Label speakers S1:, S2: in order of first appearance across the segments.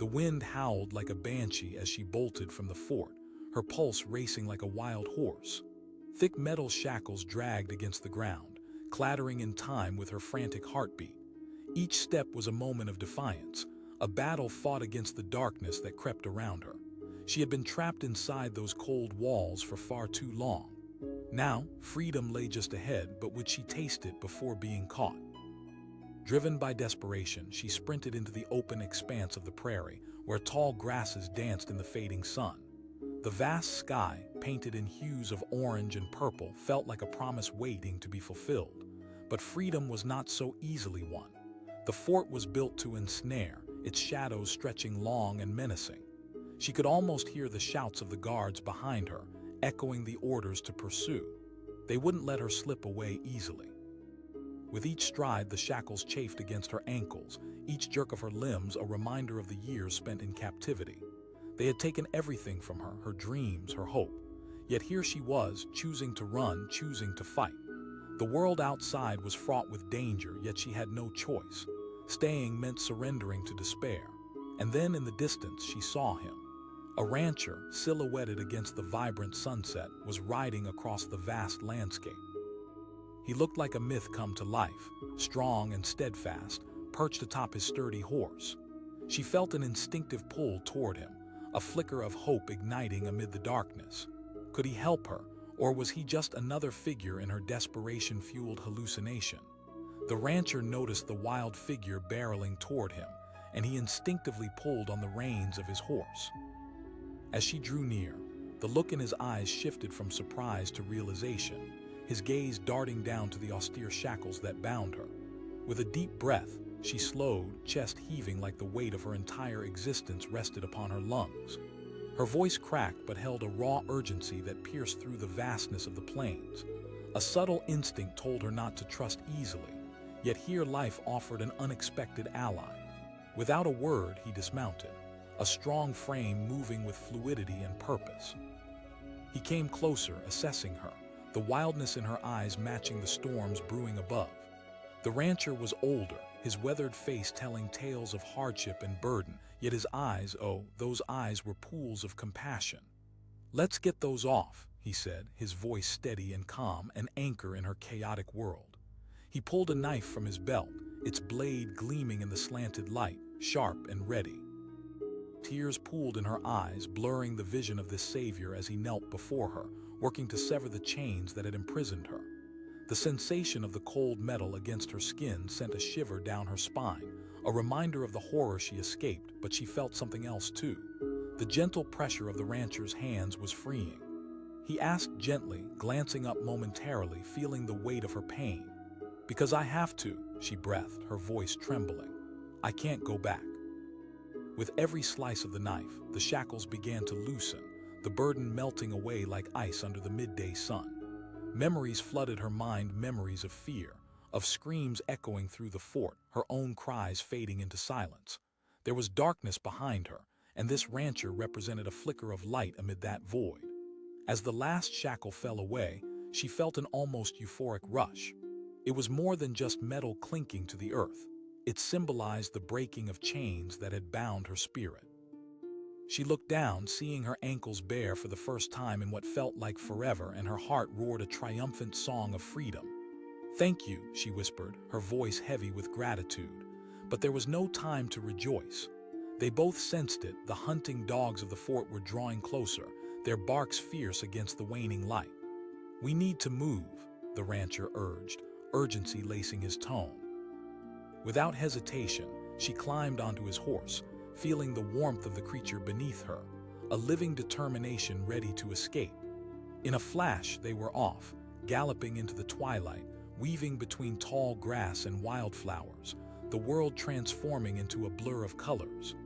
S1: wind howled like a banshee as she bolted from the fort, her pulse racing like a wild horse. Thick metal shackles dragged against the ground, clattering in time with her frantic heartbeat. Each step was a moment of defiance, a battle fought against the darkness that crept around her. She had been trapped inside those cold walls for far too long. Now, freedom lay just ahead, but would she taste it before being caught? Driven by desperation, she sprinted into the open expanse of the prairie, where tall grasses danced in the fading sun. The vast sky, painted in hues of orange and purple, felt like a promise waiting to be fulfilled. But freedom was not so easily won. The fort was built to ensnare, its shadows stretching long and menacing. She could almost hear the shouts of the guards behind her, echoing the orders to pursue. They wouldn't let her slip away easily. With each stride, the shackles chafed against her ankles, each jerk of her limbs a reminder of the years spent in captivity. They had taken everything from her, her dreams, her hope. Yet here she was, choosing to run, choosing to fight. The world outside was fraught with danger, yet she had no choice. Staying meant surrendering to despair. And then in the distance she saw him. A rancher, silhouetted against the vibrant sunset, was riding across the vast landscape. He looked like a myth come to life, strong and steadfast, perched atop his sturdy horse. She felt an instinctive pull toward him, a flicker of hope igniting amid the darkness. Could he help her, or was he just another figure in her desperation-fueled hallucination? The rancher noticed the wild figure barreling toward him, and he instinctively pulled on the reins of his horse. As she drew near, the look in his eyes shifted from surprise to realization, his gaze darting down to the austere shackles that bound her. With a deep breath, she slowed, chest heaving like the weight of her entire existence rested upon her lungs. Her voice cracked but held a raw urgency that pierced through the vastness of the plains. A subtle instinct told her not to trust easily, yet here life offered an unexpected ally. Without a word, he dismounted, a strong frame moving with fluidity and purpose. He came closer, assessing her, the wildness in her eyes matching the storms brewing above. The rancher was older, his weathered face telling tales of hardship and burden, yet his eyes, oh, those eyes were pools of compassion. "Let's get those off," he said, his voice steady and calm, an anchor in her chaotic world. He pulled a knife from his belt, its blade gleaming in the slanted light, sharp and ready. Tears pooled in her eyes, blurring the vision of this savior as he knelt before her, working to sever the chains that had imprisoned her. The sensation of the cold metal against her skin sent a shiver down her spine, a reminder of the horror she escaped, but she felt something else too. The gentle pressure of the rancher's hands was freeing. He asked gently, glancing up momentarily, feeling the weight of her pain. "Because I have to," she breathed, her voice trembling. "I can't go back." With every slice of the knife, the shackles began to loosen, the burden melting away like ice under the midday sun. Memories flooded her mind, memories of fear, of screams echoing through the fort, her own cries fading into silence. There was darkness behind her, and this rancher represented a flicker of light amid that void. As the last shackle fell away, she felt an almost euphoric rush. It was more than just metal clinking to the earth. It symbolized the breaking of chains that had bound her spirit. She looked down, seeing her ankles bare for the first time in what felt like forever, and her heart roared a triumphant song of freedom. "Thank you," she whispered, her voice heavy with gratitude. But there was no time to rejoice. They both sensed it. The hunting dogs of the fort were drawing closer, their barks fierce against the waning light. "We need to move," the rancher urged, urgency lacing his tone. Without hesitation, she climbed onto his horse, feeling the warmth of the creature beneath her, a living determination ready to escape. In a flash, they were off, galloping into the twilight, weaving between tall grass and wildflowers, the world transforming into a blur of colors.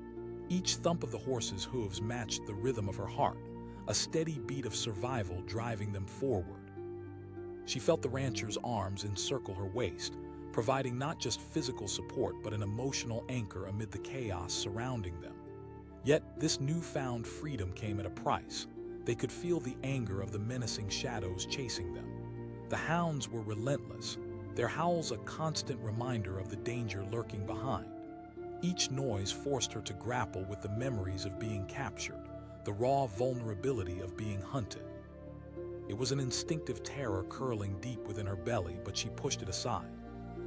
S1: Each thump of the horse's hooves matched the rhythm of her heart, a steady beat of survival driving them forward. She felt the rancher's arms encircle her waist, providing not just physical support but an emotional anchor amid the chaos surrounding them. Yet this newfound freedom came at a price. They could feel the anger of the menacing shadows chasing them. The hounds were relentless, their howls a constant reminder of the danger lurking behind. Each noise forced her to grapple with the memories of being captured, the raw vulnerability of being hunted. It was an instinctive terror curling deep within her belly, but she pushed it aside.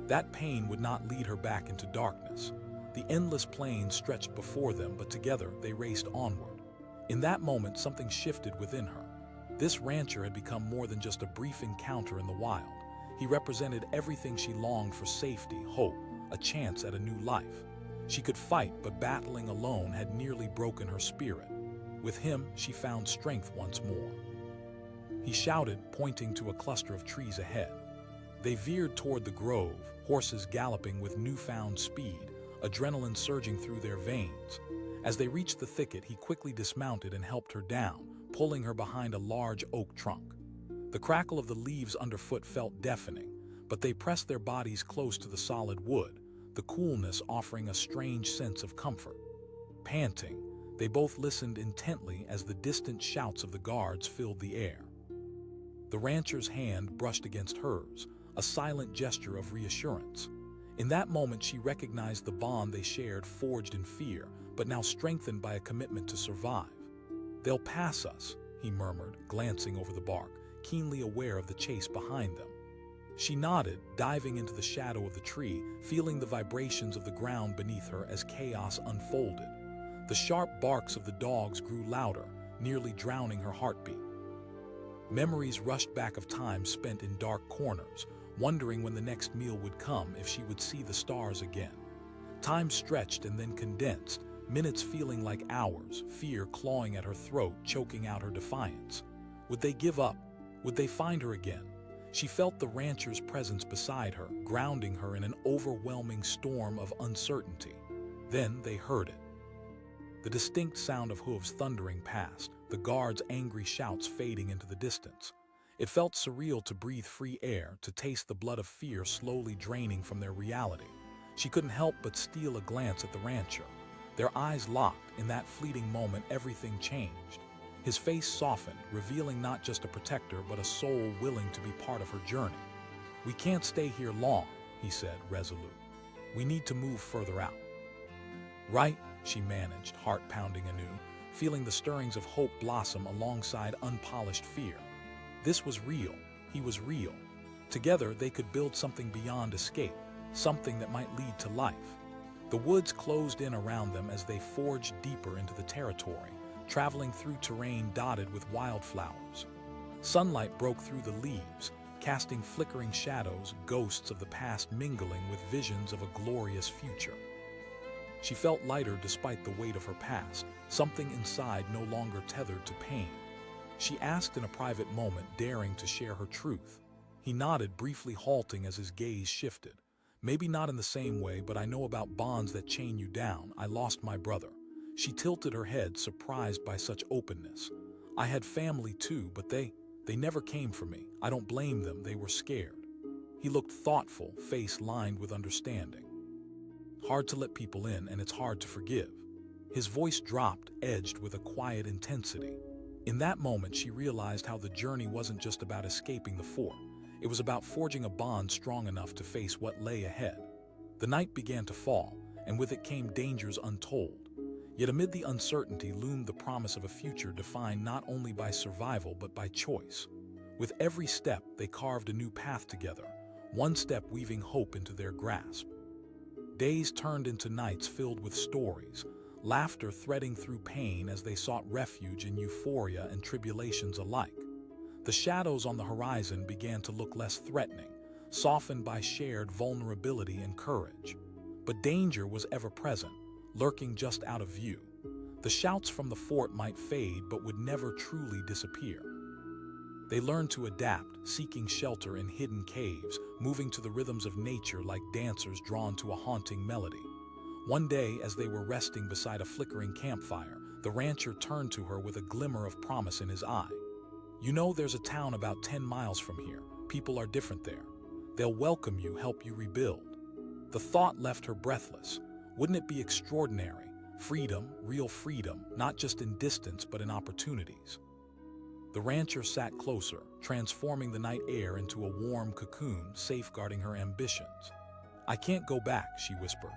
S1: That pain would not lead her back into darkness. The endless plain stretched before them, but together they raced onward. In that moment, something shifted within her. This rancher had become more than just a brief encounter in the wild. He represented everything she longed for: safety, hope, a chance at a new life. She could fight, but battling alone had nearly broken her spirit. With him, she found strength once more. He shouted, pointing to a cluster of trees ahead. They veered toward the grove, horses galloping with newfound speed, adrenaline surging through their veins. As they reached the thicket, he quickly dismounted and helped her down, pulling her behind a large oak trunk. The crackle of the leaves underfoot felt deafening, but they pressed their bodies close to the solid wood, the coolness offering a strange sense of comfort. Panting, they both listened intently as the distant shouts of the guards filled the air. The rancher's hand brushed against hers, a silent gesture of reassurance. In that moment, she recognized the bond they shared, forged in fear, but now strengthened by a commitment to survive. "They'll pass us," he murmured, glancing over the bark, keenly aware of the chase behind them. She nodded, diving into the shadow of the tree, feeling the vibrations of the ground beneath her as chaos unfolded. The sharp barks of the dogs grew louder, nearly drowning her heartbeat. Memories rushed back of time spent in dark corners, wondering when the next meal would come, if she would see the stars again. Time stretched and then condensed, minutes feeling like hours, fear clawing at her throat, choking out her defiance. Would they give up? Would they find her again? She felt the rancher's presence beside her, grounding her in an overwhelming storm of uncertainty. Then they heard it. The distinct sound of hooves thundering past, the guards' angry shouts fading into the distance. It felt surreal to breathe free air, to taste the blood of fear slowly draining from their reality. She couldn't help but steal a glance at the rancher. Their eyes locked. In that fleeting moment, everything changed. His face softened, revealing not just a protector, but a soul willing to be part of her journey. "We can't stay here long," he said, resolute. "We need to move further out." "Right," she managed, heart pounding anew, feeling the stirrings of hope blossom alongside unpolished fear. This was real. He was real. Together, they could build something beyond escape, something that might lead to life. The woods closed in around them as they forged deeper into the territory, traveling through terrain dotted with wildflowers. Sunlight broke through the leaves, casting flickering shadows, ghosts of the past mingling with visions of a glorious future. She felt lighter despite the weight of her past, something inside no longer tethered to pain. She asked in a private moment, daring to share her truth. He nodded, briefly halting as his gaze shifted. "Maybe not in the same way, but I know about bonds that chain you down. I lost my brother." She tilted her head, surprised by such openness. "I had family too, but they never came for me. I don't blame them, they were scared." He looked thoughtful, face lined with understanding. "Hard to let people in, and it's hard to forgive." His voice dropped, edged with a quiet intensity. In that moment, she realized how the journey wasn't just about escaping the fort. It was about forging a bond strong enough to face what lay ahead. The night began to fall, and with it came dangers untold. Yet amid the uncertainty loomed the promise of a future defined not only by survival but by choice. With every step, they carved a new path together, one step weaving hope into their grasp. Days turned into nights filled with stories, laughter threading through pain as they sought refuge in euphoria and tribulations alike. The shadows on the horizon began to look less threatening, softened by shared vulnerability and courage. But danger was ever present, lurking just out of view. The shouts from the fort might fade but would never truly disappear. They learned to adapt, seeking shelter in hidden caves, moving to the rhythms of nature like dancers drawn to a haunting melody. One day, as they were resting beside a flickering campfire, the rancher turned to her with a glimmer of promise in his eye. "You know, there's a town about 10 miles from here. People are different there. They'll welcome you, help you rebuild." The thought left her breathless. Wouldn't it be extraordinary? Freedom, real freedom, not just in distance but in opportunities. The rancher sat closer, transforming the night air into a warm cocoon, safeguarding her ambitions. "I can't go back," she whispered.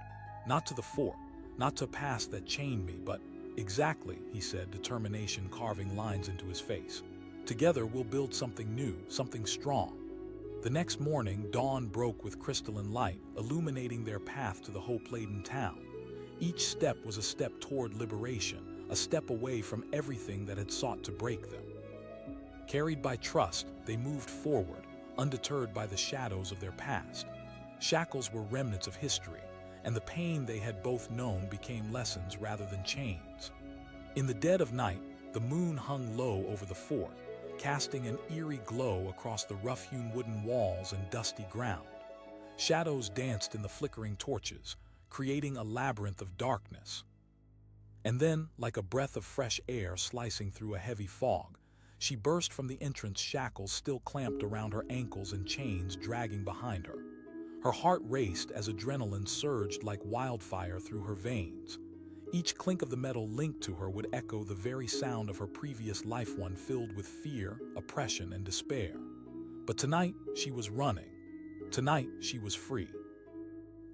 S1: "Not to the fort. Not to past that chained me, but exactly, he said, determination carving lines into his face. Together we'll build something new, something strong. The next morning, dawn broke with crystalline light, illuminating their path to the hope-laden town. Each step was a step toward liberation, a step away from everything that had sought to break them. Carried by trust, they moved forward, undeterred by the shadows of their past. Shackles were remnants of history, and the pain they had both known became lessons rather than chains. In the dead of night, the moon hung low over the fort, casting an eerie glow across the rough-hewn wooden walls and dusty ground. Shadows danced in the flickering torches, creating a labyrinth of darkness. And then, like a breath of fresh air slicing through a heavy fog, she burst from the entrance, shackles still clamped around her ankles and chains dragging behind her. Her heart raced as adrenaline surged like wildfire through her veins. Each clink of the metal linked to her would echo the very sound of her previous life, one filled with fear, oppression, and despair. But tonight, she was running. Tonight, she was free.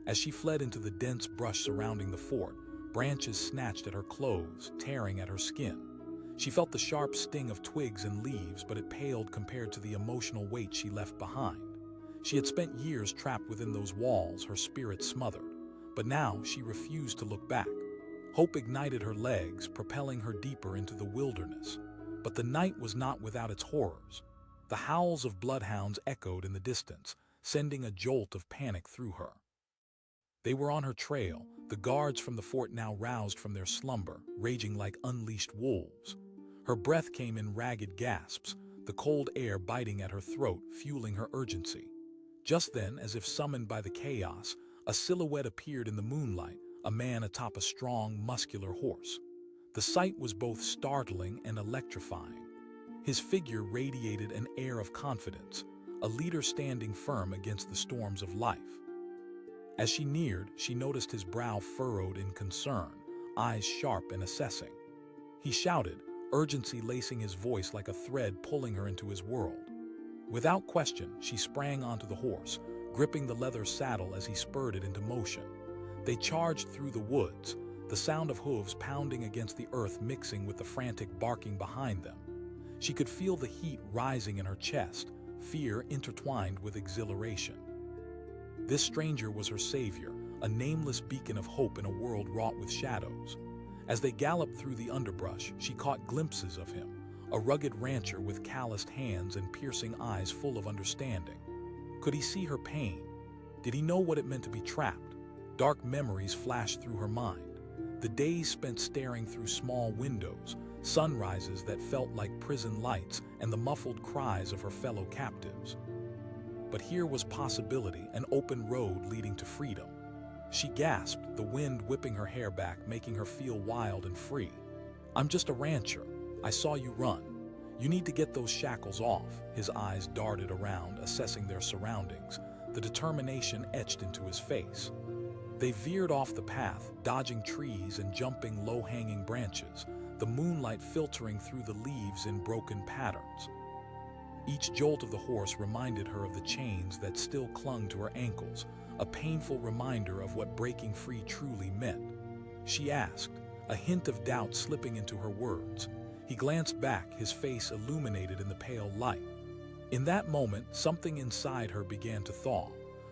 S1: As she fled into the dense brush surrounding the fort, branches snatched at her clothes, tearing at her skin. She felt the sharp sting of twigs and leaves, but it paled compared to the emotional weight she left behind. She had spent years trapped within those walls, her spirit smothered. But now she refused to look back. Hope ignited her legs, propelling her deeper into the wilderness. But the night was not without its horrors. The howls of bloodhounds echoed in the distance, sending a jolt of panic through her. They were on her trail, the guards from the fort now roused from their slumber, raging like unleashed wolves. Her breath came in ragged gasps, the cold air biting at her throat, fueling her urgency. Just then, as if summoned by the chaos, a silhouette appeared in the moonlight, a man atop a strong, muscular horse. The sight was both startling and electrifying. His figure radiated an air of confidence, a leader standing firm against the storms of life. As she neared, she noticed his brow furrowed in concern, eyes sharp and assessing. He shouted, urgency lacing his voice like a thread pulling her into his world. Without question, she sprang onto the horse, gripping the leather saddle as he spurred it into motion. They charged through the woods, the sound of hooves pounding against the earth mixing with the frantic barking behind them. She could feel the heat rising in her chest, fear intertwined with exhilaration. This stranger was her savior, a nameless beacon of hope in a world wrought with shadows. As they galloped through the underbrush, she caught glimpses of him, a rugged rancher with calloused hands and piercing eyes full of understanding. Could he see her pain? Did he know what it meant to be trapped? Dark memories flashed through her mind. The days spent staring through small windows, sunrises that felt like prison lights, and the muffled cries of her fellow captives. But here was possibility, an open road leading to freedom. She gasped, the wind whipping her hair back, making her feel wild and free. "I'm just a rancher. I saw you run. You need to get those shackles off." His eyes darted around, assessing their surroundings, the determination etched into his face. They veered off the path, dodging trees and jumping low-hanging branches, the moonlight filtering through the leaves in broken patterns. Each jolt of the horse reminded her of the chains that still clung to her ankles, a painful reminder of what breaking free truly meant. She asked, a hint of doubt slipping into her words. He glanced back, his face illuminated in the pale light. In that moment, something inside her began to thaw.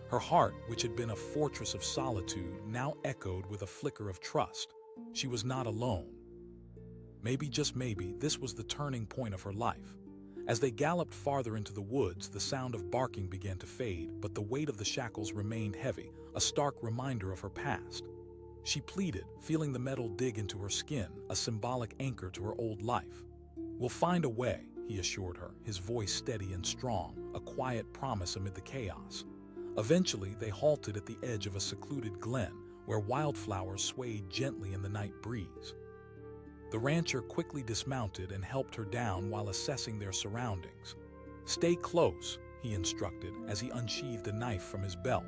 S1: Her heart, which had been a fortress of solitude, now echoed with a flicker of trust. She was not alone. Maybe, just maybe, this was the turning point of her life. As they galloped farther into the woods, the sound of barking began to fade, but the weight of the shackles remained heavy, a stark reminder of her past. She pleaded, feeling the metal dig into her skin, a symbolic anchor to her old life. "We'll find a way," he assured her, his voice steady and strong, a quiet promise amid the chaos. Eventually, they halted at the edge of a secluded glen, where wildflowers swayed gently in the night breeze. The rancher quickly dismounted and helped her down while assessing their surroundings. "Stay close," he instructed as he unsheathed a knife from his belt.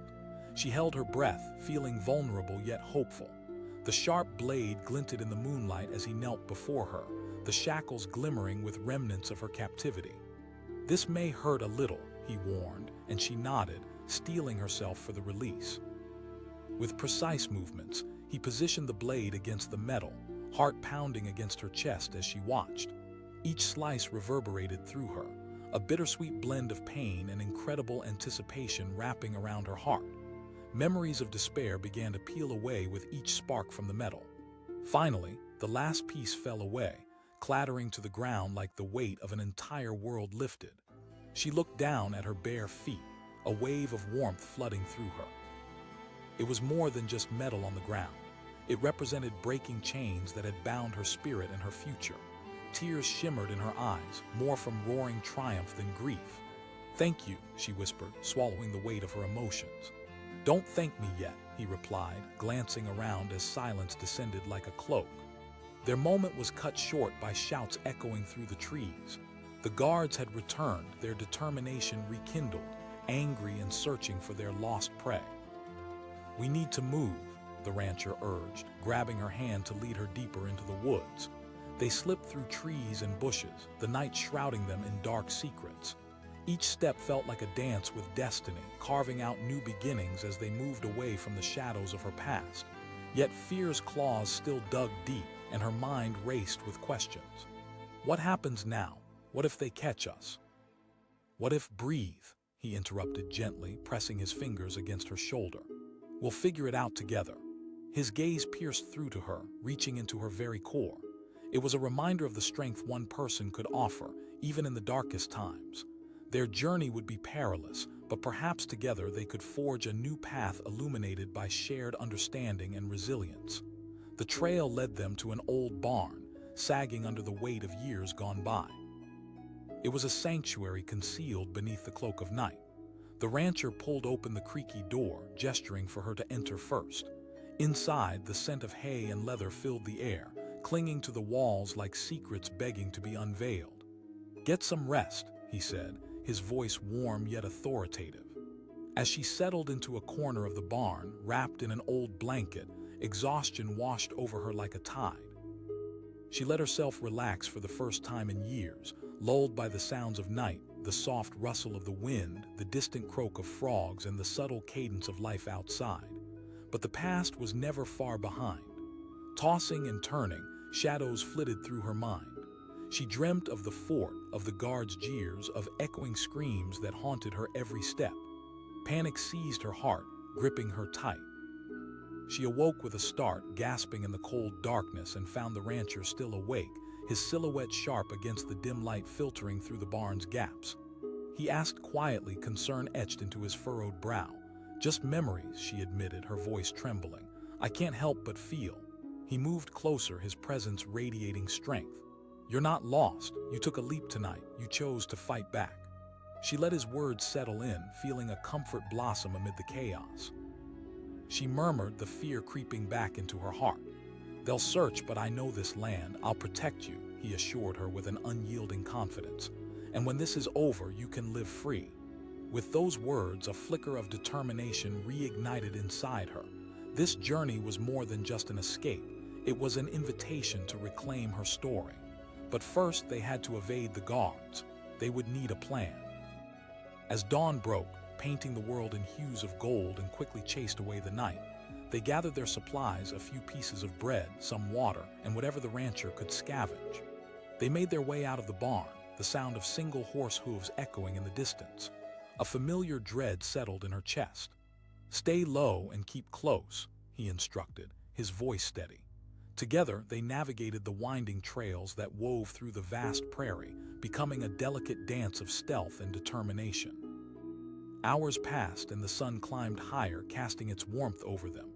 S1: She held her breath, feeling vulnerable yet hopeful. The sharp blade glinted in the moonlight as he knelt before her, the shackles glimmering with remnants of her captivity. "This may hurt a little," he warned, and she nodded, steeling herself for the release. With precise movements, He positioned the blade against the metal, heart pounding against her chest as she watched. Each slice reverberated through her, a bittersweet blend of pain and incredible anticipation wrapping around her heart. Memories of despair began to peel away with each spark from the metal. Finally, the last piece fell away, clattering to the ground like the weight of an entire world lifted. She looked down at her bare feet, a wave of warmth flooding through her. It was more than just metal on the ground. It represented breaking chains that had bound her spirit and her future. Tears shimmered in her eyes, more from roaring triumph than grief. "Thank you," she whispered, swallowing the weight of her emotions. "Don't thank me yet," he replied, glancing around as silence descended like a cloak. Their moment was cut short by shouts echoing through the trees. The guards had returned, their determination rekindled, angry and searching for their lost prey. "We need to move," the rancher urged, grabbing her hand to lead her deeper into the woods. They slipped through trees and bushes, the night shrouding them in dark secrets. Each step felt like a dance with destiny, carving out new beginnings as they moved away from the shadows of her past. Yet fear's claws still dug deep, and her mind raced with questions. What happens now? What if they catch us? What if breathe? He interrupted gently, pressing his fingers against her shoulder. We'll figure it out together. His gaze pierced through to her, reaching into her very core. It was a reminder of the strength one person could offer, even in the darkest times. Their journey would be perilous, but perhaps together they could forge a new path illuminated by shared understanding and resilience. The trail led them to an old barn, sagging under the weight of years gone by. It was a sanctuary concealed beneath the cloak of night. The rancher pulled open the creaky door, gesturing for her to enter first. Inside, the scent of hay and leather filled the air, clinging to the walls like secrets begging to be unveiled. "Get some rest," he said, his voice warm yet authoritative. As she settled into a corner of the barn, wrapped in an old blanket, exhaustion washed over her like a tide. She let herself relax for the first time in years, lulled by the sounds of night, the soft rustle of the wind, the distant croak of frogs, and the subtle cadence of life outside. But the past was never far behind. Tossing and turning, shadows flitted through her mind. She dreamt of the fort, of the guards' jeers, of echoing screams that haunted her every step. Panic seized her heart, gripping her tight. She awoke with a start, gasping in the cold darkness, and found the rancher still awake, his silhouette sharp against the dim light filtering through the barn's gaps. He asked quietly, concern etched into his furrowed brow. "Just memories," she admitted, her voice trembling. "I can't help but feel." He moved closer, his presence radiating strength. "You're not lost. You took a leap tonight. You chose to fight back." She let his words settle in, feeling a comfort blossom amid the chaos. She murmured, the fear creeping back into her heart. "They'll search, but I know this land. I'll protect you," he assured her with an unyielding confidence. "And when this is over, you can live free." With those words, a flicker of determination reignited inside her. This journey was more than just an escape. It was an invitation to reclaim her story. But first, they had to evade the guards. They would need a plan. As dawn broke, painting the world in hues of gold and quickly chased away the night, they gathered their supplies, a few pieces of bread, some water, and whatever the rancher could scavenge. They made their way out of the barn, the sound of single horse hooves echoing in the distance. A familiar dread settled in her chest. "Stay low and keep close," he instructed, his voice steady. Together, they navigated the winding trails that wove through the vast prairie, becoming a delicate dance of stealth and determination. Hours passed and the sun climbed higher, casting its warmth over them.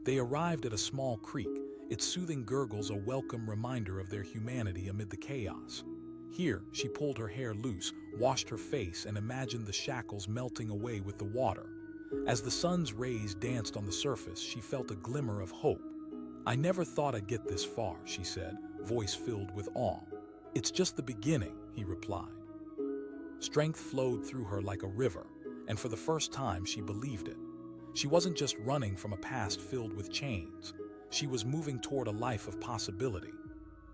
S1: They arrived at a small creek, its soothing gurgles a welcome reminder of their humanity amid the chaos. Here, she pulled her hair loose, washed her face, and imagined the shackles melting away with the water. As the sun's rays danced on the surface, she felt a glimmer of hope. "I never thought I'd get this far," she said, voice filled with awe. "It's just the beginning," he replied. Strength flowed through her like a river, and for the first time she believed it. She wasn't just running from a past filled with chains. She was moving toward a life of possibility.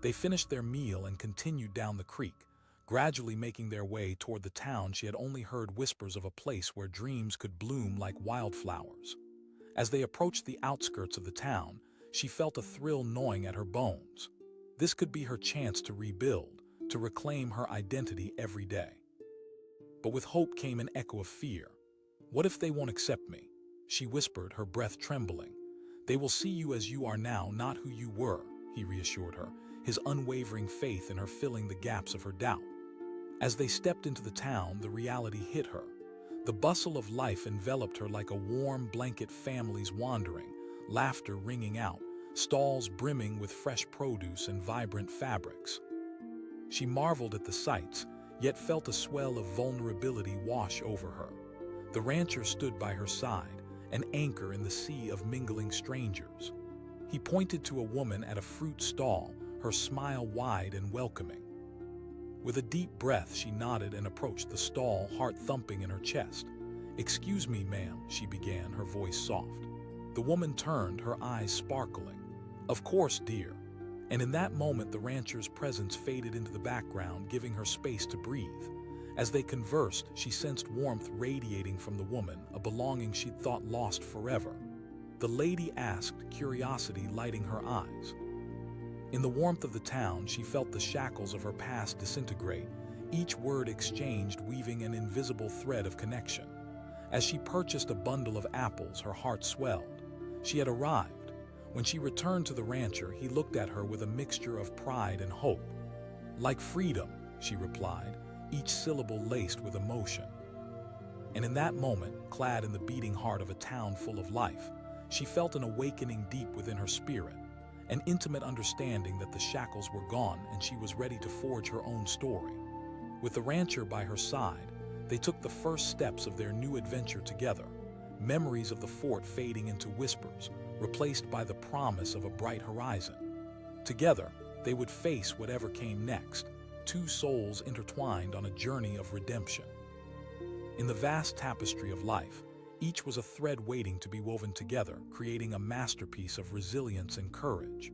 S1: They finished their meal and continued down the creek, gradually making their way toward the town she had only heard whispers of, a place where dreams could bloom like wildflowers. As they approached the outskirts of the town, she felt a thrill gnawing at her bones. This could be her chance to rebuild, to reclaim her identity every day. But with hope came an echo of fear. What if they won't accept me? She whispered, her breath trembling. They will see you as you are now, not who you were, he reassured her, his unwavering faith in her filling the gaps of her doubt. As they stepped into the town, the reality hit her. The bustle of life enveloped her like a warm blanket, families wandering, laughter ringing out, stalls brimming with fresh produce and vibrant fabrics. She marveled at the sights, yet felt a swell of vulnerability wash over her. The rancher stood by her side, an anchor in the sea of mingling strangers. He pointed to a woman at a fruit stall, her smile wide and welcoming. With a deep breath, she nodded and approached the stall, heart thumping in her chest. "Excuse me, ma'am," she began, her voice soft. The woman turned, her eyes sparkling. "Of course, dear." And in that moment, the rancher's presence faded into the background, giving her space to breathe. As they conversed, she sensed warmth radiating from the woman, a belonging she'd thought lost forever. The lady asked, curiosity lighting her eyes. In the warmth of the town, she felt the shackles of her past disintegrate, each word exchanged weaving an invisible thread of connection. As she purchased a bundle of apples, her heart swelled. She had arrived. When she returned to the rancher, he looked at her with a mixture of pride and hope. "Like freedom," she replied, each syllable laced with emotion. And in that moment, clad in the beating heart of a town full of life, she felt an awakening deep within her spirit, an intimate understanding that the shackles were gone and she was ready to forge her own story. With the rancher by her side, they took the first steps of their new adventure together, memories of the fort fading into whispers, replaced by the promise of a bright horizon. Together, they would face whatever came next, two souls intertwined on a journey of redemption. In the vast tapestry of life, each was a thread waiting to be woven together, creating a masterpiece of resilience and courage.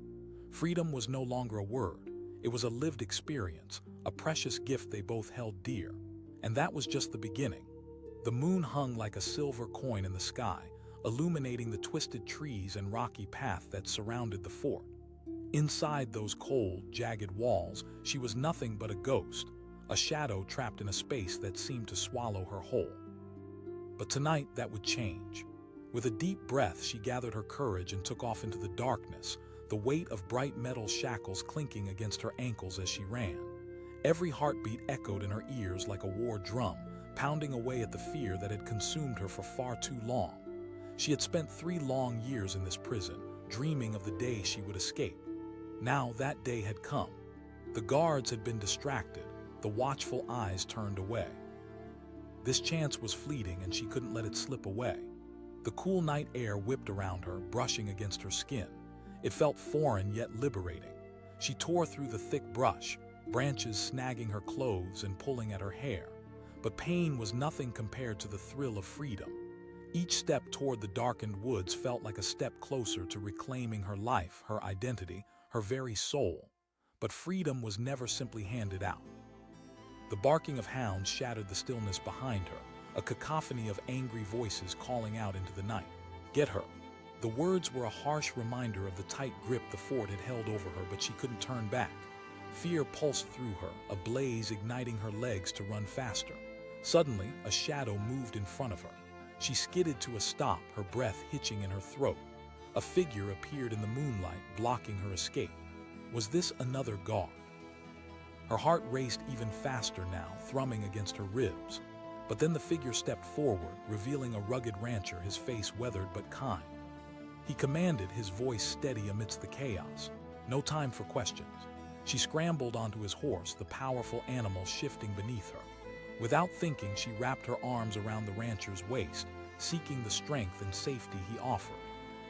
S1: Freedom was no longer a word, it was a lived experience, a precious gift they both held dear. And that was just the beginning. The moon hung like a silver coin in the sky, illuminating the twisted trees and rocky path that surrounded the fort. Inside those cold, jagged walls, she was nothing but a ghost, a shadow trapped in a space that seemed to swallow her whole. But tonight, that would change. With a deep breath, she gathered her courage and took off into the darkness, the weight of bright metal shackles clinking against her ankles as she ran. Every heartbeat echoed in her ears like a war drum, pounding away at the fear that had consumed her for far too long. She had spent 3 long years in this prison, dreaming of the day she would escape. Now that day had come. The guards had been distracted, the watchful eyes turned away. This chance was fleeting and she couldn't let it slip away. The cool night air whipped around her, brushing against her skin. It felt foreign yet liberating. She tore through the thick brush, branches snagging her clothes and pulling at her hair. But pain was nothing compared to the thrill of freedom. Each step toward the darkened woods felt like a step closer to reclaiming her life, her identity, her very soul. But freedom was never simply handed out. The barking of hounds shattered the stillness behind her, a cacophony of angry voices calling out into the night. "Get her!" The words were a harsh reminder of the tight grip the fort had held over her, but she couldn't turn back. Fear pulsed through her, a blaze igniting her legs to run faster. Suddenly, a shadow moved in front of her. She skidded to a stop, her breath hitching in her throat. A figure appeared in the moonlight, blocking her escape. Was this another guard? Her heart raced even faster now, thrumming against her ribs. But then the figure stepped forward, revealing a rugged rancher, his face weathered but kind. He commanded, his voice steady amidst the chaos. No time for questions. She scrambled onto his horse, the powerful animal shifting beneath her. Without thinking, she wrapped her arms around the rancher's waist, seeking the strength and safety he offered.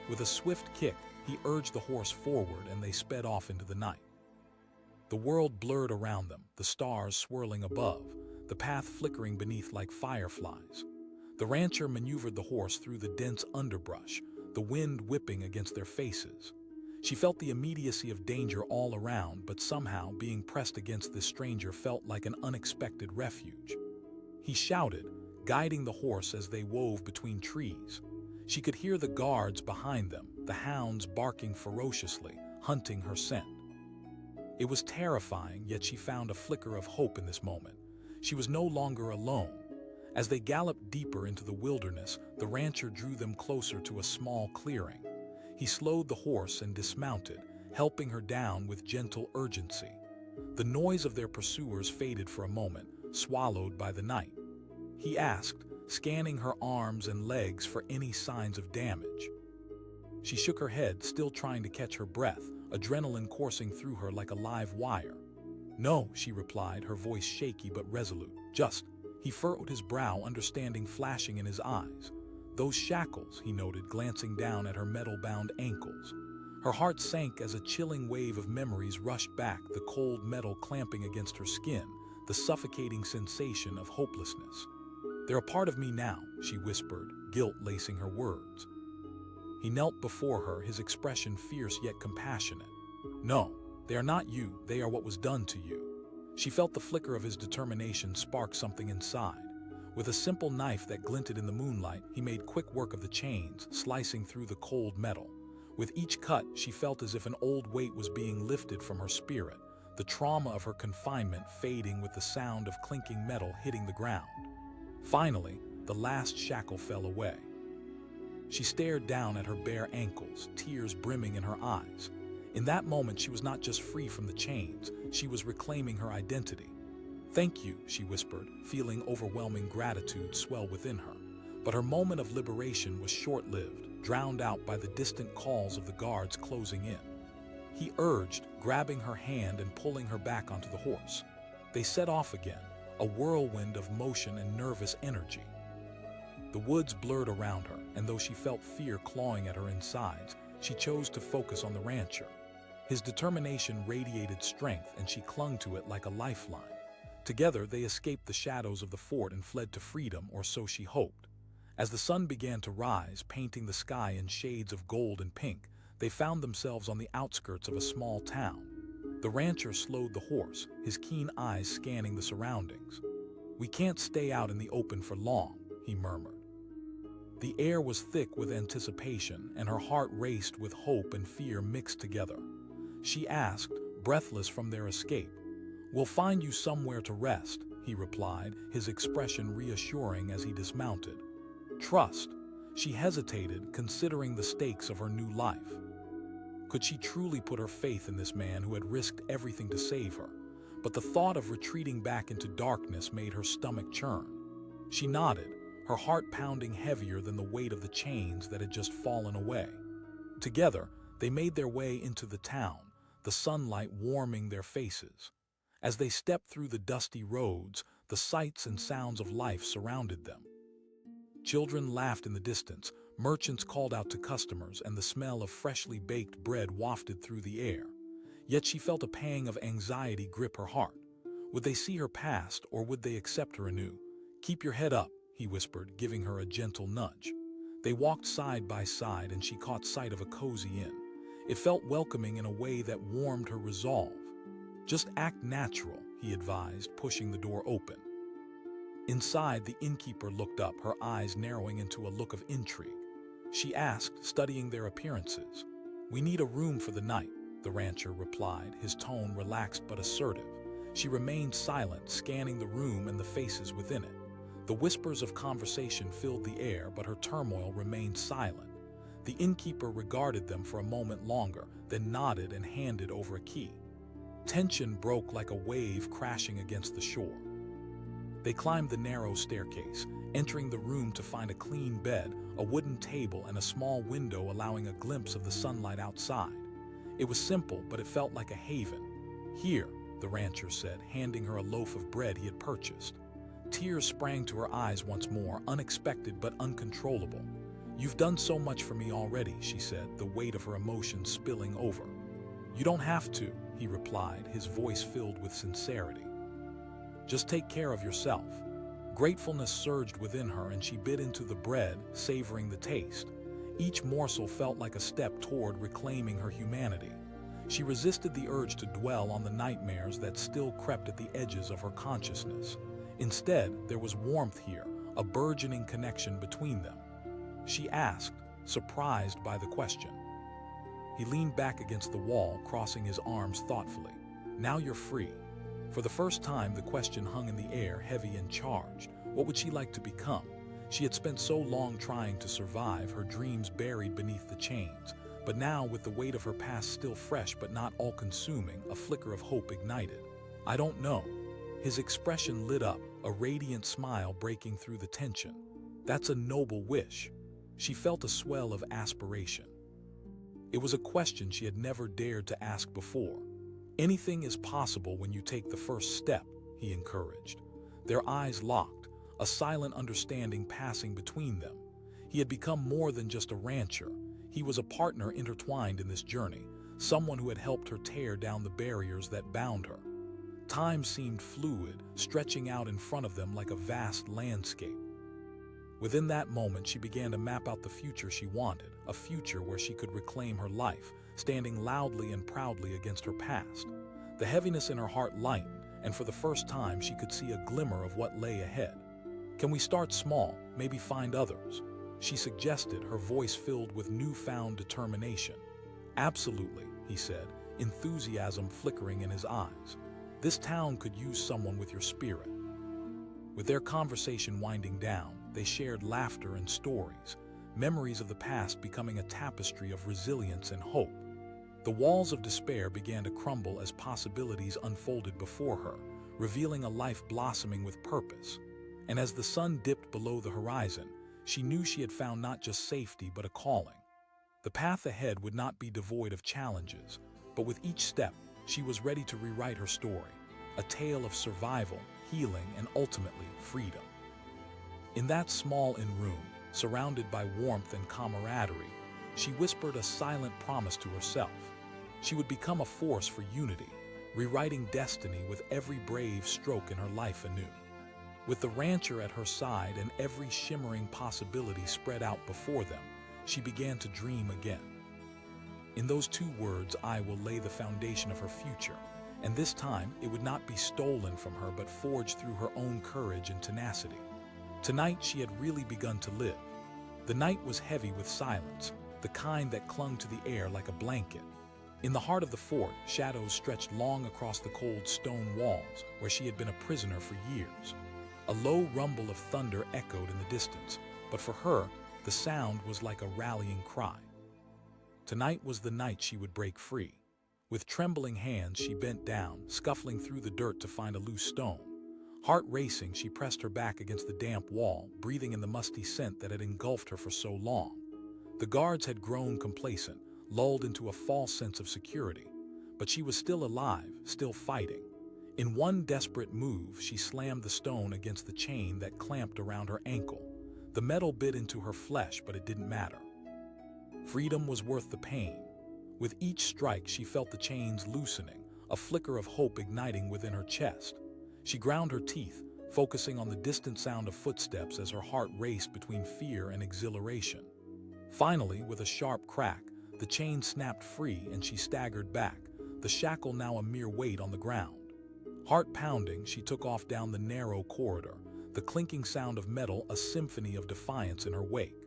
S1: With a swift kick, he urged the horse forward and they sped off into the night. The world blurred around them, the stars swirling above, the path flickering beneath like fireflies. The rancher maneuvered the horse through the dense underbrush, the wind whipping against their faces. She felt the immediacy of danger all around, but somehow being pressed against this stranger felt like an unexpected refuge. He shouted, guiding the horse as they wove between trees. She could hear the guards behind them, the hounds barking ferociously, hunting her scent. It was terrifying, yet she found a flicker of hope in this moment. She was no longer alone. As they galloped deeper into the wilderness, the rancher drew them closer to a small clearing. He slowed the horse and dismounted, helping her down with gentle urgency. The noise of their pursuers faded for a moment, swallowed by the night. He asked, scanning her arms and legs for any signs of damage. She shook her head, still trying to catch her breath, adrenaline coursing through her like a live wire. "No," she replied, her voice shaky but resolute. "Just..." He furrowed his brow, understanding flashing in his eyes. "Those shackles," he noted, glancing down at her metal-bound ankles. Her heart sank as a chilling wave of memories rushed back, the cold metal clamping against her skin, the suffocating sensation of hopelessness. "They're a part of me now," she whispered, guilt lacing her words. He knelt before her, his expression fierce yet compassionate. "No, they are not you, they are what was done to you." She felt the flicker of his determination spark something inside. With a simple knife that glinted in the moonlight, he made quick work of the chains, slicing through the cold metal. With each cut, she felt as if an old weight was being lifted from her spirit, the trauma of her confinement fading with the sound of clinking metal hitting the ground. Finally, the last shackle fell away. She stared down at her bare ankles, tears brimming in her eyes. In that moment, she was not just free from the chains, she was reclaiming her identity. "Thank you," she whispered, feeling overwhelming gratitude swell within her. But her moment of liberation was short-lived, drowned out by the distant calls of the guards closing in. He urged, grabbing her hand and pulling her back onto the horse. They set off again, a whirlwind of motion and nervous energy. The woods blurred around her, and though she felt fear clawing at her insides, she chose to focus on the rancher. His determination radiated strength, and she clung to it like a lifeline. Together, they escaped the shadows of the fort and fled to freedom, or so she hoped. As the sun began to rise, painting the sky in shades of gold and pink, they found themselves on the outskirts of a small town. The rancher slowed the horse, his keen eyes scanning the surroundings. "We can't stay out in the open for long," he murmured. The air was thick with anticipation, and her heart raced with hope and fear mixed together. She asked, breathless from their escape. "We'll find you somewhere to rest," he replied, his expression reassuring as he dismounted. "Trust." She hesitated, considering the stakes of her new life. Could she truly put her faith in this man who had risked everything to save her? But the thought of retreating back into darkness made her stomach churn. She nodded, her heart pounding heavier than the weight of the chains that had just fallen away. Together, they made their way into the town, the sunlight warming their faces. As they stepped through the dusty roads, the sights and sounds of life surrounded them. Children laughed in the distance, merchants called out to customers, and the smell of freshly baked bread wafted through the air. Yet she felt a pang of anxiety grip her heart. Would they see her past, or would they accept her anew? "Keep your head up," he whispered, giving her a gentle nudge. They walked side by side, and she caught sight of a cozy inn. It felt welcoming in a way that warmed her resolve. "Just act natural," he advised, pushing the door open. Inside, the innkeeper looked up, her eyes narrowing into a look of intrigue. She asked, studying their appearances. "We need a room for the night," the rancher replied, his tone relaxed but assertive. She remained silent, scanning the room and the faces within it. The whispers of conversation filled the air, but her turmoil remained silent. The innkeeper regarded them for a moment longer, then nodded and handed over a key. Tension broke like a wave crashing against the shore. They climbed the narrow staircase, entering the room to find a clean bed, a wooden table, and a small window allowing a glimpse of the sunlight outside. It was simple, but it felt like a haven. "Here," the rancher said, handing her a loaf of bread he had purchased. Tears sprang to her eyes once more, unexpected but uncontrollable. "You've done so much for me already," she said, the weight of her emotions spilling over. "You don't have to," he replied, his voice filled with sincerity. "Just take care of yourself." Gratefulness surged within her, and she bit into the bread, savoring the taste. Each morsel felt like a step toward reclaiming her humanity. She resisted the urge to dwell on the nightmares that still crept at the edges of her consciousness. Instead, there was warmth here, a burgeoning connection between them. She asked, surprised by the question, He leaned back against the wall, crossing his arms thoughtfully. Now you're free. For the first time, the question hung in the air, heavy and charged. What would she like to become? She had spent so long trying to survive, her dreams buried beneath the chains. But now, with the weight of her past still fresh but not all-consuming, a flicker of hope ignited. I don't know. His expression lit up, a radiant smile breaking through the tension. That's a noble wish. She felt a swell of aspiration. It was a question she had never dared to ask before. Anything is possible when you take the first step, he encouraged. Their eyes locked, a silent understanding passing between them. He had become more than just a rancher. He was a partner intertwined in this journey, someone who had helped her tear down the barriers that bound her. Time seemed fluid, stretching out in front of them like a vast landscape. Within that moment, she began to map out the future she wanted, a future where she could reclaim her life, standing loudly and proudly against her past. The heaviness in her heart lightened, and for the first time she could see a glimmer of what lay ahead. Can we start small, maybe find others? She suggested, her voice filled with newfound determination. Absolutely, he said, enthusiasm flickering in his eyes. This town could use someone with your spirit. With their conversation winding down, they shared laughter and stories, memories of the past becoming a tapestry of resilience and hope. The walls of despair began to crumble as possibilities unfolded before her, revealing a life blossoming with purpose. And as the sun dipped below the horizon, she knew she had found not just safety but a calling. The path ahead would not be devoid of challenges, but with each step, she was ready to rewrite her story, a tale of survival, healing, and ultimately freedom. In that small inn room, surrounded by warmth and camaraderie, she whispered a silent promise to herself. She would become a force for unity, rewriting destiny with every brave stroke in her life anew. With the rancher at her side and every shimmering possibility spread out before them, she began to dream again. In those two words, I will lay the foundation of her future, and this time it would not be stolen from her but forged through her own courage and tenacity. Tonight she had really begun to live. The night was heavy with silence, the kind that clung to the air like a blanket. In the heart of the fort, shadows stretched long across the cold stone walls where she had been a prisoner for years. A low rumble of thunder echoed in the distance, but for her, the sound was like a rallying cry. Tonight was the night she would break free. With trembling hands, she bent down, scuffling through the dirt to find a loose stone. Heart racing, she pressed her back against the damp wall, breathing in the musty scent that had engulfed her for so long. The guards had grown complacent, lulled into a false sense of security. But she was still alive, still fighting. In one desperate move, she slammed the stone against the chain that clamped around her ankle. The metal bit into her flesh, but it didn't matter. Freedom was worth the pain. With each strike, she felt the chains loosening, a flicker of hope igniting within her chest. She ground her teeth, focusing on the distant sound of footsteps as her heart raced between fear and exhilaration. Finally, with a sharp crack, the chain snapped free and she staggered back, the shackle now a mere weight on the ground. Heart pounding, she took off down the narrow corridor, the clinking sound of metal a symphony of defiance in her wake.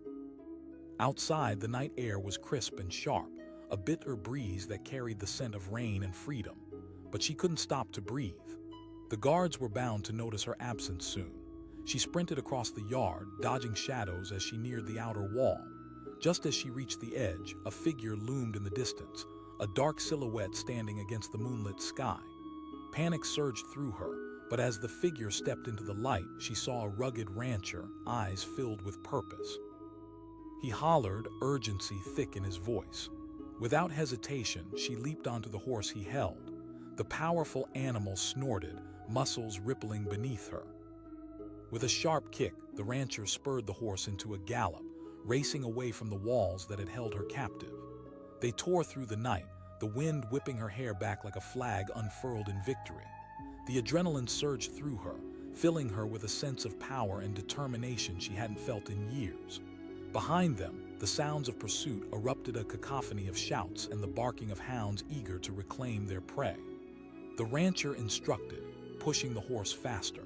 S1: Outside, the night air was crisp and sharp, a bitter breeze that carried the scent of rain and freedom. But she couldn't stop to breathe. The guards were bound to notice her absence soon. She sprinted across the yard, dodging shadows as she neared the outer wall. Just as she reached the edge, a figure loomed in the distance, a dark silhouette standing against the moonlit sky. Panic surged through her, but as the figure stepped into the light, she saw a rugged rancher, eyes filled with purpose. He hollered, urgency thick in his voice. Without hesitation, she leaped onto the horse he held. The powerful animal snorted, muscles rippling beneath her. With a sharp kick, the rancher spurred the horse into a gallop, racing away from the walls that had held her captive. They tore through the night, the wind whipping her hair back like a flag unfurled in victory. The adrenaline surged through her, filling her with a sense of power and determination she hadn't felt in years. Behind them, the sounds of pursuit erupted, a cacophony of shouts and the barking of hounds eager to reclaim their prey. The rancher instructed, pushing the horse faster.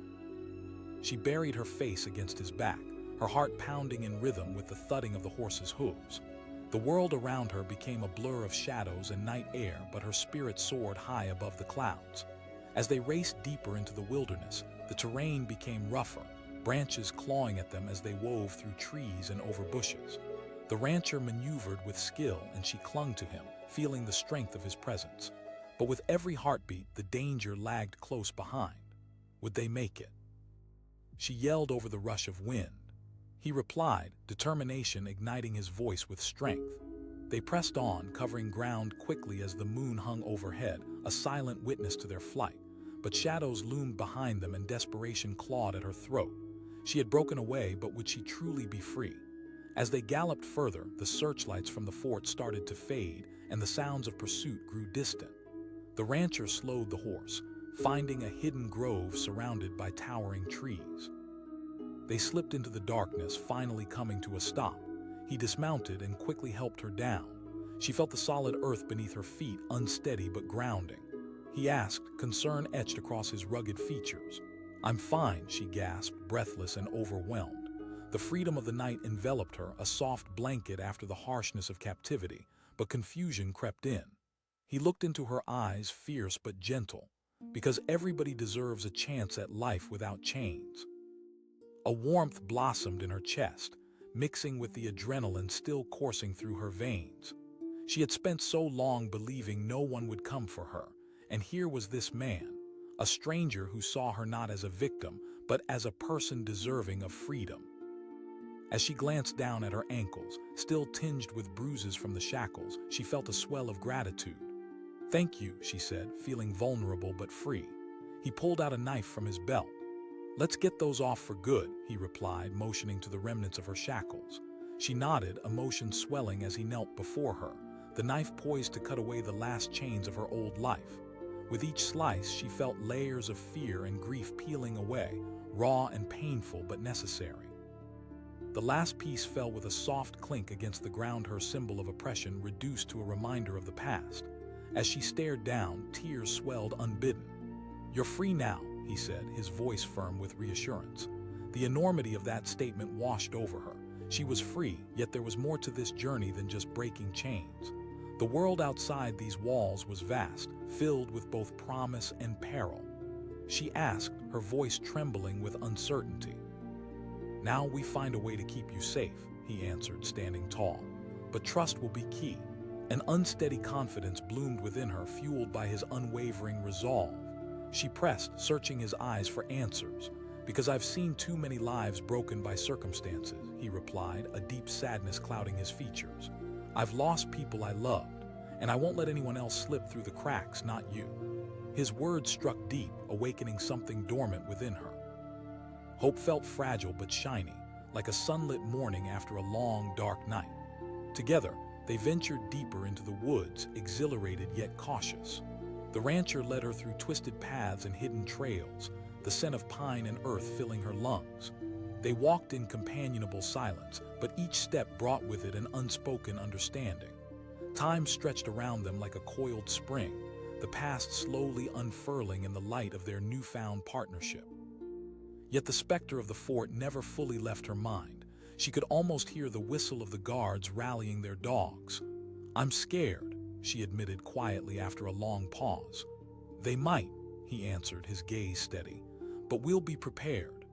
S1: She buried her face against his back, her heart pounding in rhythm with the thudding of the horse's hooves. The world around her became a blur of shadows and night air, but her spirit soared high above the clouds. As they raced deeper into the wilderness, the terrain became rougher, branches clawing at them as they wove through trees and over bushes. The rancher maneuvered with skill, and she clung to him, feeling the strength of his presence. But with every heartbeat, the danger lagged close behind. Would they make it? She yelled over the rush of wind. He replied, determination igniting his voice with strength. They pressed on, covering ground quickly as the moon hung overhead, a silent witness to their flight. But shadows loomed behind them and desperation clawed at her throat. She had broken away, but would she truly be free? As they galloped further, the searchlights from the fort started to fade, and the sounds of pursuit grew distant. The rancher slowed the horse, finding a hidden grove surrounded by towering trees. They slipped into the darkness, finally coming to a stop. He dismounted and quickly helped her down. She felt the solid earth beneath her feet, unsteady but grounding. He asked, concern etched across his rugged features. "I'm fine," she gasped, breathless and overwhelmed. The freedom of the night enveloped her, a soft blanket after the harshness of captivity, but confusion crept in. He looked into her eyes, fierce but gentle, because everybody deserves a chance at life without chains. A warmth blossomed in her chest, mixing with the adrenaline still coursing through her veins. She had spent so long believing no one would come for her, and here was this man, a stranger who saw her not as a victim, but as a person deserving of freedom. As she glanced down at her ankles, still tinged with bruises from the shackles, she felt a swell of gratitude. "Thank you," she said, feeling vulnerable but free. He pulled out a knife from his belt. "Let's get those off for good," he replied, motioning to the remnants of her shackles. She nodded, emotion swelling as he knelt before her, the knife poised to cut away the last chains of her old life. With each slice, she felt layers of fear and grief peeling away, raw and painful but necessary. The last piece fell with a soft clink against the ground, her symbol of oppression reduced to a reminder of the past. As she stared down, tears swelled unbidden. "You're free now," he said, his voice firm with reassurance. The enormity of that statement washed over her. She was free, yet there was more to this journey than just breaking chains. The world outside these walls was vast, filled with both promise and peril. She asked, her voice trembling with uncertainty. "Now we find a way to keep you safe," he answered, standing tall. "But trust will be key." An unsteady confidence bloomed within her, fueled by his unwavering resolve. She pressed, searching his eyes for answers. "Because I've seen too many lives broken by circumstances," he replied, a deep sadness clouding his features. "I've lost people I loved, and I won't let anyone else slip through the cracks, not you." His words struck deep, awakening something dormant within her. Hope felt fragile but shiny, like a sunlit morning after a long, dark night. Together, they ventured deeper into the woods, exhilarated yet cautious. The rancher led her through twisted paths and hidden trails, the scent of pine and earth filling her lungs. They walked in companionable silence, but each step brought with it an unspoken understanding. Time stretched around them like a coiled spring, the past slowly unfurling in the light of their newfound partnership. Yet the specter of the fort never fully left her mind. She could almost hear the whistle of the guards rallying their dogs. "I'm scared," she admitted quietly after a long pause. "They might," he answered, his gaze steady, "but we'll be prepared."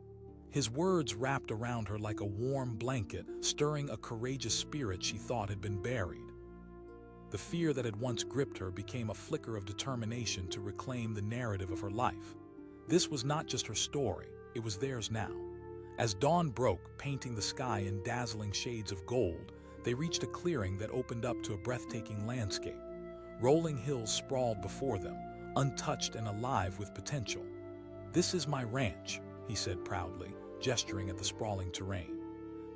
S1: His words wrapped around her like a warm blanket, stirring a courageous spirit she thought had been buried. The fear that had once gripped her became a flicker of determination to reclaim the narrative of her life. This was not just her story, it was theirs now. As dawn broke, painting the sky in dazzling shades of gold, they reached a clearing that opened up to a breathtaking landscape. Rolling hills sprawled before them, untouched and alive with potential. "This is my ranch," he said proudly, gesturing at the sprawling terrain.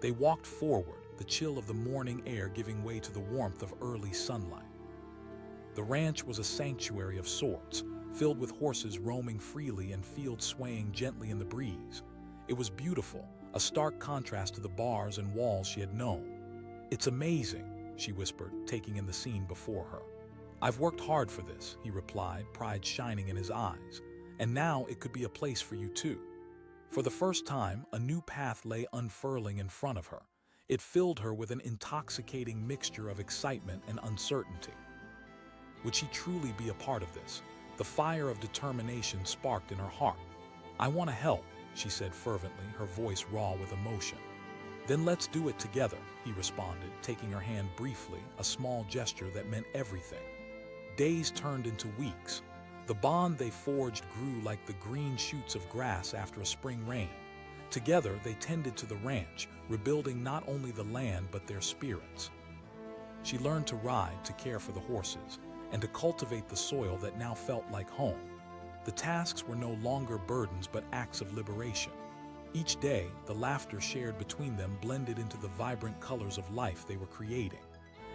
S1: They walked forward, the chill of the morning air giving way to the warmth of early sunlight. The ranch was a sanctuary of sorts, filled with horses roaming freely and fields swaying gently in the breeze. It was beautiful, a stark contrast to the bars and walls she had known. "It's amazing," she whispered, taking in the scene before her. "I've worked hard for this," he replied, pride shining in his eyes. "And now it could be a place for you too." For the first time, a new path lay unfurling in front of her. It filled her with an intoxicating mixture of excitement and uncertainty. Would she truly be a part of this? The fire of determination sparked in her heart. "I want to help," she said fervently, her voice raw with emotion. "Then let's do it together," he responded, taking her hand briefly, a small gesture that meant everything. Days turned into weeks. The bond they forged grew like the green shoots of grass after a spring rain. Together, they tended to the ranch, rebuilding not only the land but their spirits. She learned to ride, to care for the horses, and to cultivate the soil that now felt like home. The tasks were no longer burdens but acts of liberation. Each day, the laughter shared between them blended into the vibrant colors of life they were creating.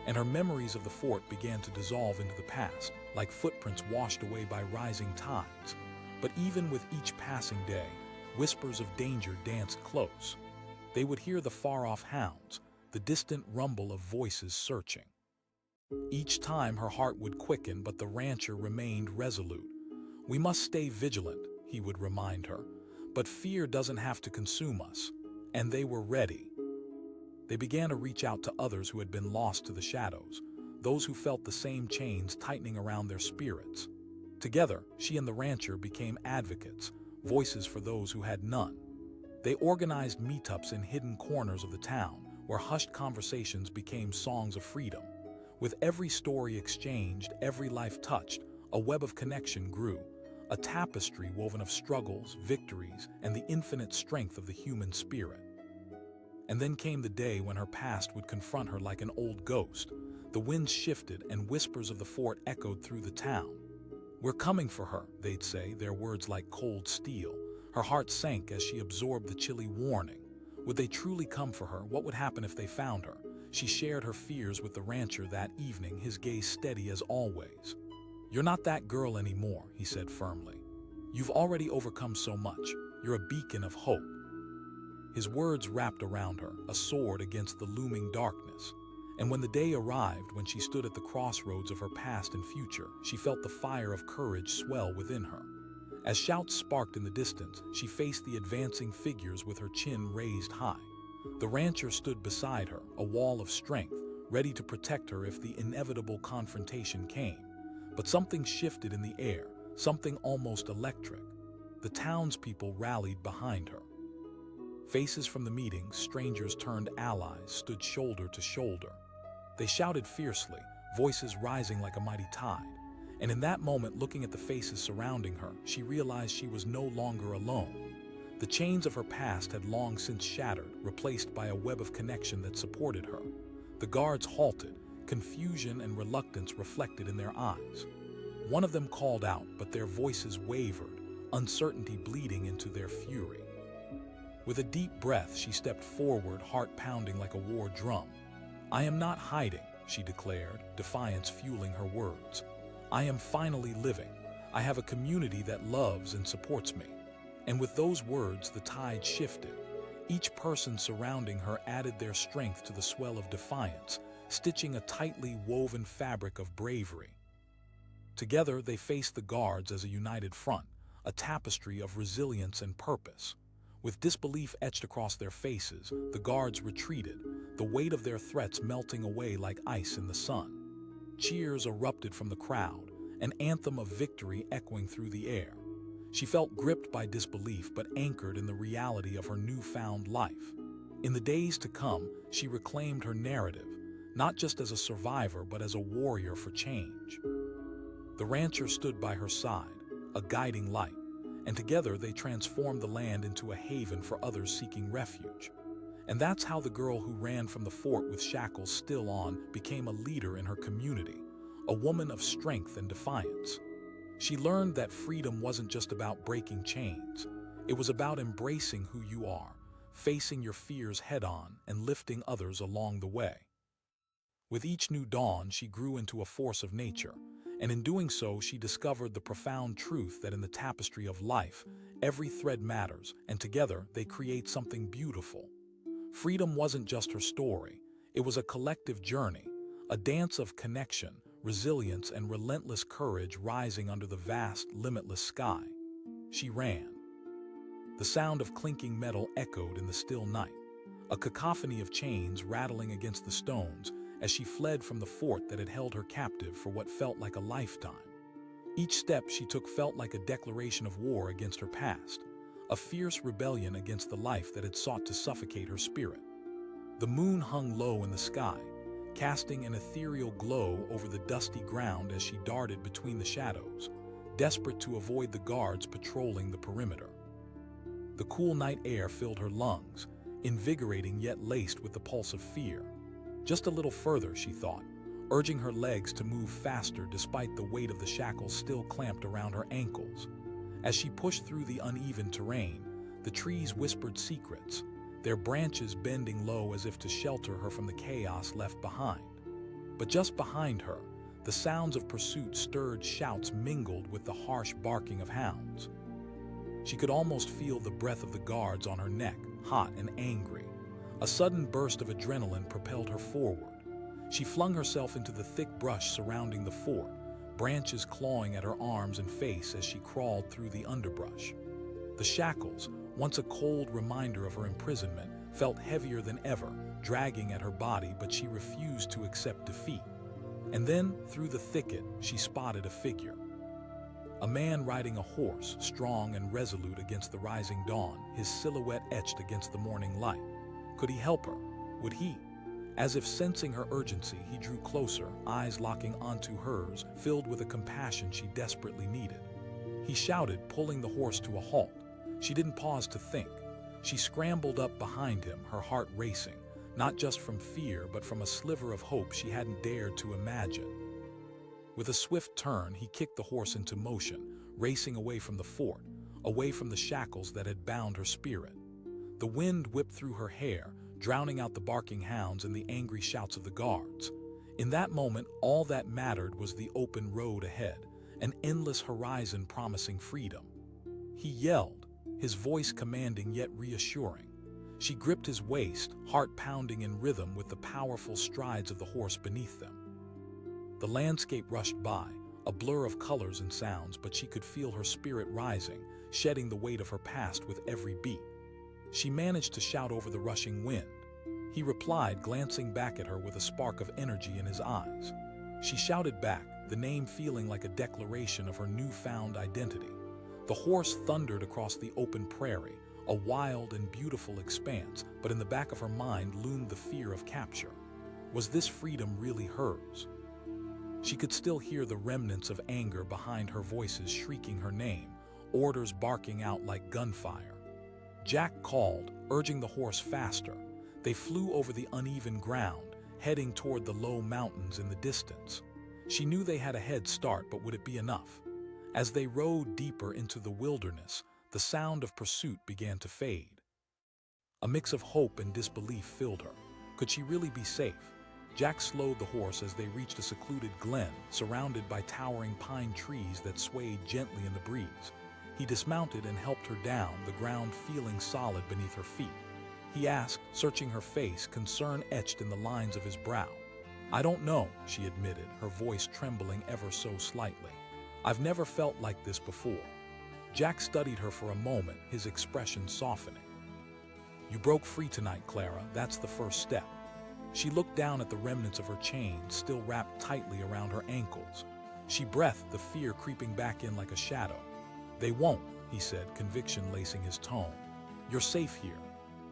S1: And her memories of the fort began to dissolve into the past, like footprints washed away by rising tides. But even with each passing day, whispers of danger danced close. They would hear the far-off hounds, the distant rumble of voices searching. Each time her heart would quicken, but the rancher remained resolute. "We must stay vigilant," he would remind her. "But fear doesn't have to consume us." And they were ready. They began to reach out to others who had been lost to the shadows, those who felt the same chains tightening around their spirits. Together, she and the rancher became advocates, voices for those who had none. They organized meetups in hidden corners of the town, where hushed conversations became songs of freedom. With every story exchanged, every life touched, a web of connection grew, a tapestry woven of struggles, victories, and the infinite strength of the human spirit. And then came the day when her past would confront her like an old ghost. The winds shifted and whispers of the fort echoed through the town. "We're coming for her," they'd say, their words like cold steel. Her heart sank as she absorbed the chilly warning. Would they truly come for her? What would happen if they found her? She shared her fears with the rancher that evening, his gaze steady as always. "You're not that girl anymore," he said firmly. "You've already overcome so much. You're a beacon of hope." His words wrapped around her, a sword against the looming darkness. And when the day arrived, when she stood at the crossroads of her past and future, she felt the fire of courage swell within her. As shouts sparked in the distance, she faced the advancing figures with her chin raised high. The rancher stood beside her, a wall of strength, ready to protect her if the inevitable confrontation came. But something shifted in the air, something almost electric. The townspeople rallied behind her. Faces from the meeting, strangers turned allies, stood shoulder to shoulder. They shouted fiercely, voices rising like a mighty tide. And in that moment, looking at the faces surrounding her, she realized she was no longer alone. The chains of her past had long since shattered, replaced by a web of connection that supported her. The guards halted, confusion and reluctance reflected in their eyes. One of them called out, but their voices wavered, uncertainty bleeding into their fury. With a deep breath, she stepped forward, heart pounding like a war drum. "I am not hiding," she declared, defiance fueling her words. "I am finally living. I have a community that loves and supports me." And with those words, the tide shifted. Each person surrounding her added their strength to the swell of defiance, stitching a tightly woven fabric of bravery. Together, they faced the guards as a united front, a tapestry of resilience and purpose. With disbelief etched across their faces, the guards retreated, the weight of their threats melting away like ice in the sun. Cheers erupted from the crowd, an anthem of victory echoing through the air. She felt gripped by disbelief but anchored in the reality of her newfound life. In the days to come, she reclaimed her narrative, not just as a survivor but as a warrior for change. The rancher stood by her side, a guiding light, and together they transformed the land into a haven for others seeking refuge. And that's how the girl who ran from the fort with shackles still on became a leader in her community, a woman of strength and defiance. She learned that freedom wasn't just about breaking chains. It was about embracing who you are, facing your fears head-on, and lifting others along the way. With each new dawn, she grew into a force of nature, and in doing so, she discovered the profound truth that in the tapestry of life, every thread matters, and together they create something beautiful. Freedom wasn't just her story. It was a collective journey, a dance of connection, resilience, and relentless courage rising under the vast, limitless sky. She ran. The sound of clinking metal echoed in the still night. a cacophony of chains rattling against the stones as she fled from the fort that had held her captive for what felt like a lifetime. Each step she took felt like a declaration of war against her past, a fierce rebellion against the life that had sought to suffocate her spirit. The moon hung low in the sky, casting an ethereal glow over the dusty ground as she darted between the shadows, desperate to avoid the guards patrolling the perimeter. The cool night air filled her lungs, invigorating yet laced with the pulse of fear. Just a little further, she thought, urging her legs to move faster despite the weight of the shackles still clamped around her ankles. As she pushed through the uneven terrain, the trees whispered secrets, their branches bending low as if to shelter her from the chaos left behind. But just behind her, the sounds of pursuit stirred shouts mingled with the harsh barking of hounds. She could almost feel the breath of the guards on her neck, hot and angry. A sudden burst of adrenaline propelled her forward. She flung herself into the thick brush surrounding the fort, branches clawing at her arms and face as she crawled through the underbrush. The shackles, once a cold reminder of her imprisonment, felt heavier than ever, dragging at her body, but she refused to accept defeat. And then, through the thicket, she spotted a figure. A man riding a horse, strong and resolute against the rising dawn, his silhouette etched against the morning light. Could he help her? Would he? As if sensing her urgency, he drew closer, eyes locking onto hers, filled with a compassion she desperately needed. He shouted, pulling the horse to a halt. She didn't pause to think. She scrambled up behind him, her heart racing, not just from fear, but from a sliver of hope she hadn't dared to imagine. With a swift turn, he kicked the horse into motion, racing away from the fort, away from the shackles that had bound her spirit. The wind whipped through her hair, drowning out the barking hounds and the angry shouts of the guards. In that moment, all that mattered was the open road ahead, an endless horizon promising freedom. He yelled, his voice commanding yet reassuring. She gripped his waist, heart pounding in rhythm with the powerful strides of the horse beneath them. The landscape rushed by, a blur of colors and sounds, but she could feel her spirit rising, shedding the weight of her past with every beat. She managed to shout over the rushing wind. He replied, glancing back at her with a spark of energy in his eyes. She shouted back, the name feeling like a declaration of her newfound identity. The horse thundered across the open prairie, a wild and beautiful expanse, but in the back of her mind loomed the fear of capture. Was this freedom really hers? She could still hear the remnants of anger behind her voices shrieking her name, orders barking out like gunfire. Jack called, urging the horse faster. They flew over the uneven ground, heading toward the low mountains in the distance. She knew they had a head start, but would it be enough? As they rode deeper into the wilderness, the sound of pursuit began to fade. A mix of hope and disbelief filled her. Could she really be safe? Jack slowed the horse as they reached a secluded glen, surrounded by towering pine trees that swayed gently in the breeze. He dismounted and helped her down, the ground feeling solid beneath her feet. He asked, searching her face, concern etched in the lines of his brow. "I don't know," she admitted, her voice trembling ever so slightly. "I've never felt like this before." Jack studied her for a moment, his expression softening. "You broke free tonight, Clara. That's the first step." She looked down at the remnants of her chains, still wrapped tightly around her ankles. She breathed, the fear creeping back in like a shadow. "They won't," he said, conviction lacing his tone. "You're safe here."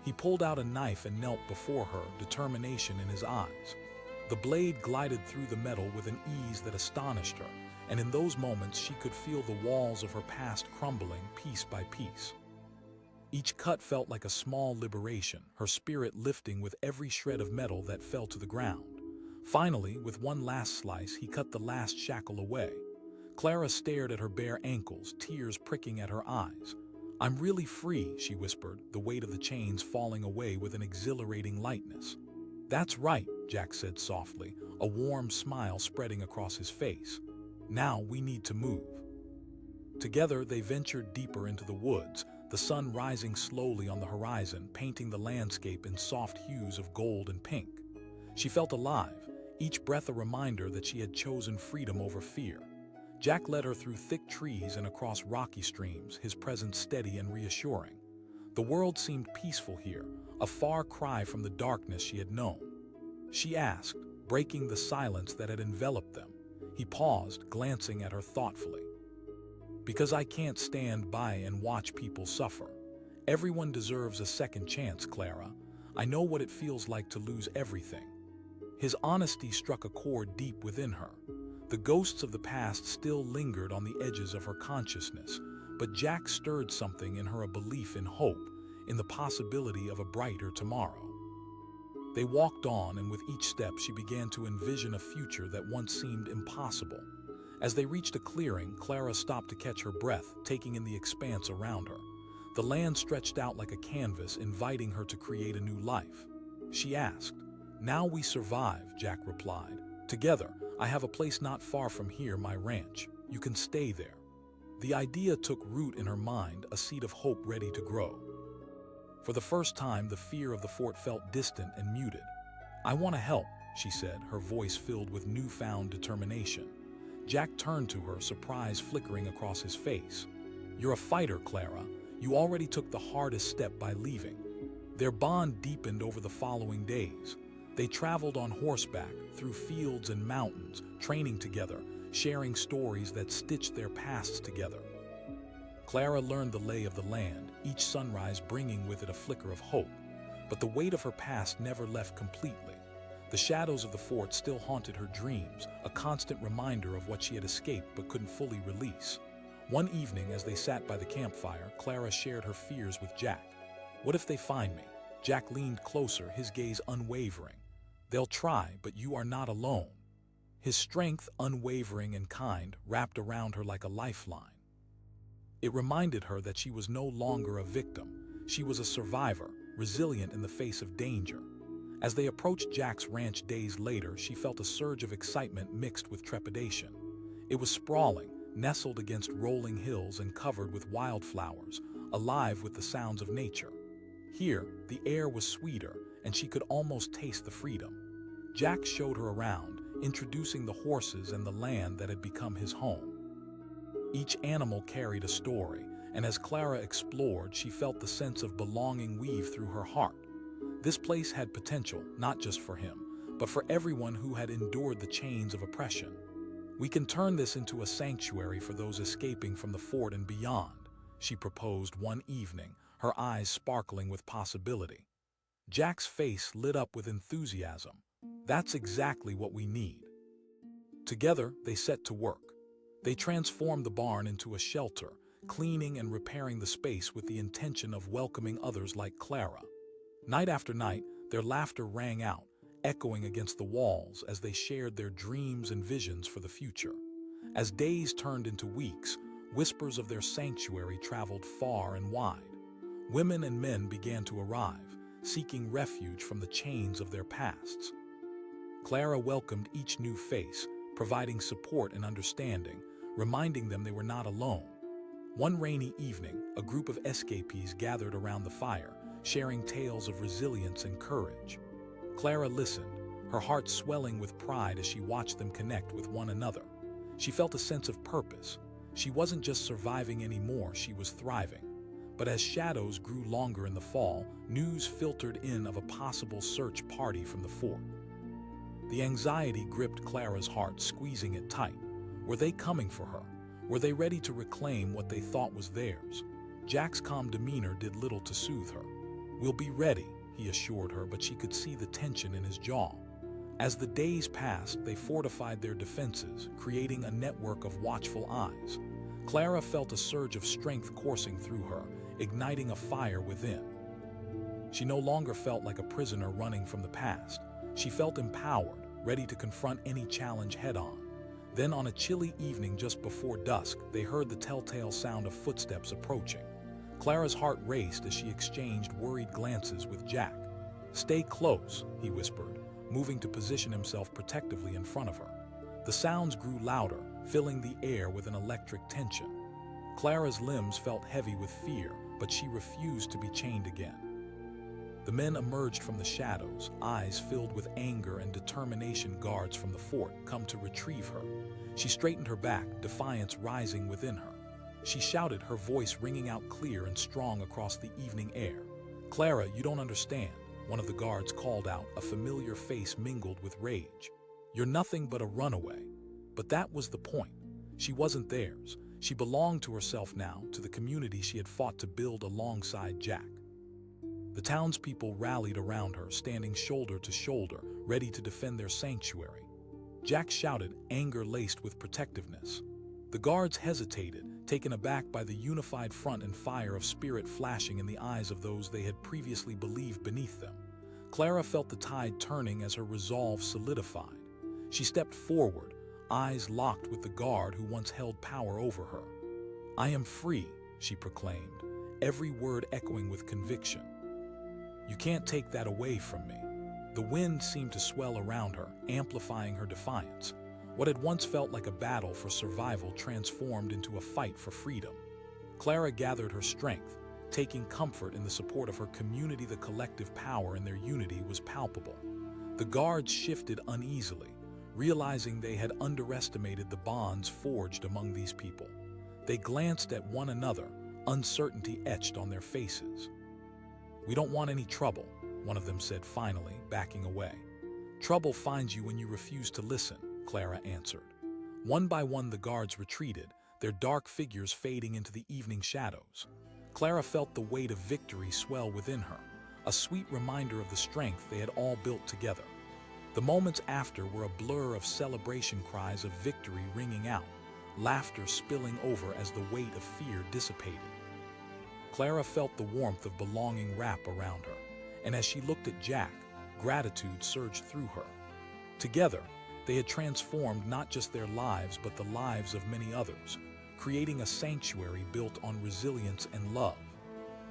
S1: He pulled out a knife and knelt before her, determination in his eyes. The blade glided through the metal with an ease that astonished her, and in those moments she could feel the walls of her past crumbling piece by piece. Each cut felt like a small liberation, her spirit lifting with every shred of metal that fell to the ground. Finally, with one last slice, he cut the last shackle away. Clara stared at her bare ankles, tears pricking at her eyes. "I'm really free," she whispered, the weight of the chains falling away with an exhilarating lightness. "That's right," Jack said softly, a warm smile spreading across his face. "Now we need to move." Together they ventured deeper into the woods, the sun rising slowly on the horizon, painting the landscape in soft hues of gold and pink. She felt alive, each breath a reminder that she had chosen freedom over fear. Jack led her through thick trees and across rocky streams, his presence steady and reassuring. The world seemed peaceful here, a far cry from the darkness she had known. She asked, breaking the silence that had enveloped them. He paused, glancing at her thoughtfully. Because I can't stand by and watch people suffer. Everyone deserves a second chance, Clara. I know what it feels like to lose everything. His honesty struck a chord deep within her. The ghosts of the past still lingered on the edges of her consciousness, but Jack stirred something in her, a belief in hope, in the possibility of a brighter tomorrow. They walked on, and with each step she began to envision a future that once seemed impossible. As they reached a clearing, Clara stopped to catch her breath, taking in the expanse around her. The land stretched out like a canvas, inviting her to create a new life. She asked, "Now we survive," Jack replied. "Together, I have a place not far from here, my ranch. You can stay there." The idea took root in her mind, a seed of hope ready to grow. For the first time, the fear of the fort felt distant and muted. "I want to help," she said, her voice filled with newfound determination. Jack turned to her, surprise flickering across his face. "You're a fighter, Clara. You already took the hardest step by leaving." Their bond deepened over the following days. They traveled on horseback, through fields and mountains, training together, sharing stories that stitched their pasts together. Clara learned the lay of the land, each sunrise bringing with it a flicker of hope. But the weight of her past never left completely. The shadows of the fort still haunted her dreams, a constant reminder of what she had escaped but couldn't fully release. One evening, as they sat by the campfire, Clara shared her fears with Jack. "What if they find me?" Jack leaned closer, his gaze unwavering. "They'll try, but you are not alone." His strength, unwavering and kind, wrapped around her like a lifeline. It reminded her that she was no longer a victim. She was a survivor, resilient in the face of danger. As they approached Jack's ranch days later, she felt a surge of excitement mixed with trepidation. It was sprawling, nestled against rolling hills and covered with wildflowers, alive with the sounds of nature. Here, the air was sweeter, and she could almost taste the freedom. Jack showed her around, introducing the horses and the land that had become his home. Each animal carried a story, and as Clara explored, she felt the sense of belonging weave through her heart. This place had potential, not just for him, but for everyone who had endured the chains of oppression. "We can turn this into a sanctuary for those escaping from the fort and beyond," she proposed one evening, her eyes sparkling with possibility. Jack's face lit up with enthusiasm. "That's exactly what we need." Together, they set to work. They transformed the barn into a shelter, cleaning and repairing the space with the intention of welcoming others like Clara. Night after night, their laughter rang out, echoing against the walls as they shared their dreams and visions for the future. As days turned into weeks, whispers of their sanctuary traveled far and wide. Women and men began to arrive, seeking refuge from the chains of their pasts. Clara welcomed each new face, providing support and understanding, reminding them they were not alone. One rainy evening, a group of escapees gathered around the fire, sharing tales of resilience and courage. Clara listened, her heart swelling with pride as she watched them connect with one another. She felt a sense of purpose. She wasn't just surviving anymore, she was thriving. But as shadows grew longer in the fall, news filtered in of a possible search party from the fort. The anxiety gripped Clara's heart, squeezing it tight. Were they coming for her? Were they ready to reclaim what they thought was theirs? Jack's calm demeanor did little to soothe her. "We'll be ready," he assured her, but she could see the tension in his jaw. As the days passed, they fortified their defenses, creating a network of watchful eyes. Clara felt a surge of strength coursing through her, igniting a fire within. She no longer felt like a prisoner running from the past. She felt empowered, ready to confront any challenge head-on. Then on a chilly evening just before dusk, they heard the telltale sound of footsteps approaching. Clara's heart raced as she exchanged worried glances with Jack. "Stay close," he whispered, moving to position himself protectively in front of her. The sounds grew louder, filling the air with an electric tension. Clara's limbs felt heavy with fear, but she refused to be chained again. The men emerged from the shadows, eyes filled with anger and determination. Guards from the fort come to retrieve her. She straightened her back, defiance rising within her. She shouted, her voice ringing out clear and strong across the evening air. "Clara, you don't understand," one of the guards called out, a familiar face mingled with rage. "You're nothing but a runaway." But that was the point. She wasn't theirs. She belonged to herself now, to the community she had fought to build alongside Jack. The townspeople rallied around her, standing shoulder to shoulder, ready to defend their sanctuary. Jack shouted, anger laced with protectiveness. The guards hesitated, taken aback by the unified front and fire of spirit flashing in the eyes of those they had previously believed beneath them. Clara felt the tide turning as her resolve solidified. She stepped forward, eyes locked with the guard who once held power over her. "I am free," she proclaimed, every word echoing with conviction. "You can't take that away from me." The wind seemed to swell around her, amplifying her defiance. What had once felt like a battle for survival transformed into a fight for freedom. Clara gathered her strength, taking comfort in the support of her community. The collective power in their unity was palpable. The guards shifted uneasily, realizing they had underestimated the bonds forged among these people. They glanced at one another, uncertainty etched on their faces. "We don't want any trouble," one of them said finally, backing away. "Trouble finds you when you refuse to listen," Clara answered. One by one the guards retreated, their dark figures fading into the evening shadows. Clara felt the weight of victory swell within her, a sweet reminder of the strength they had all built together. The moments after were a blur of celebration, cries of victory ringing out, laughter spilling over as the weight of fear dissipated. Clara felt the warmth of belonging wrap around her, and as she looked at Jack, gratitude surged through her. Together, they had transformed not just their lives but the lives of many others, creating a sanctuary built on resilience and love.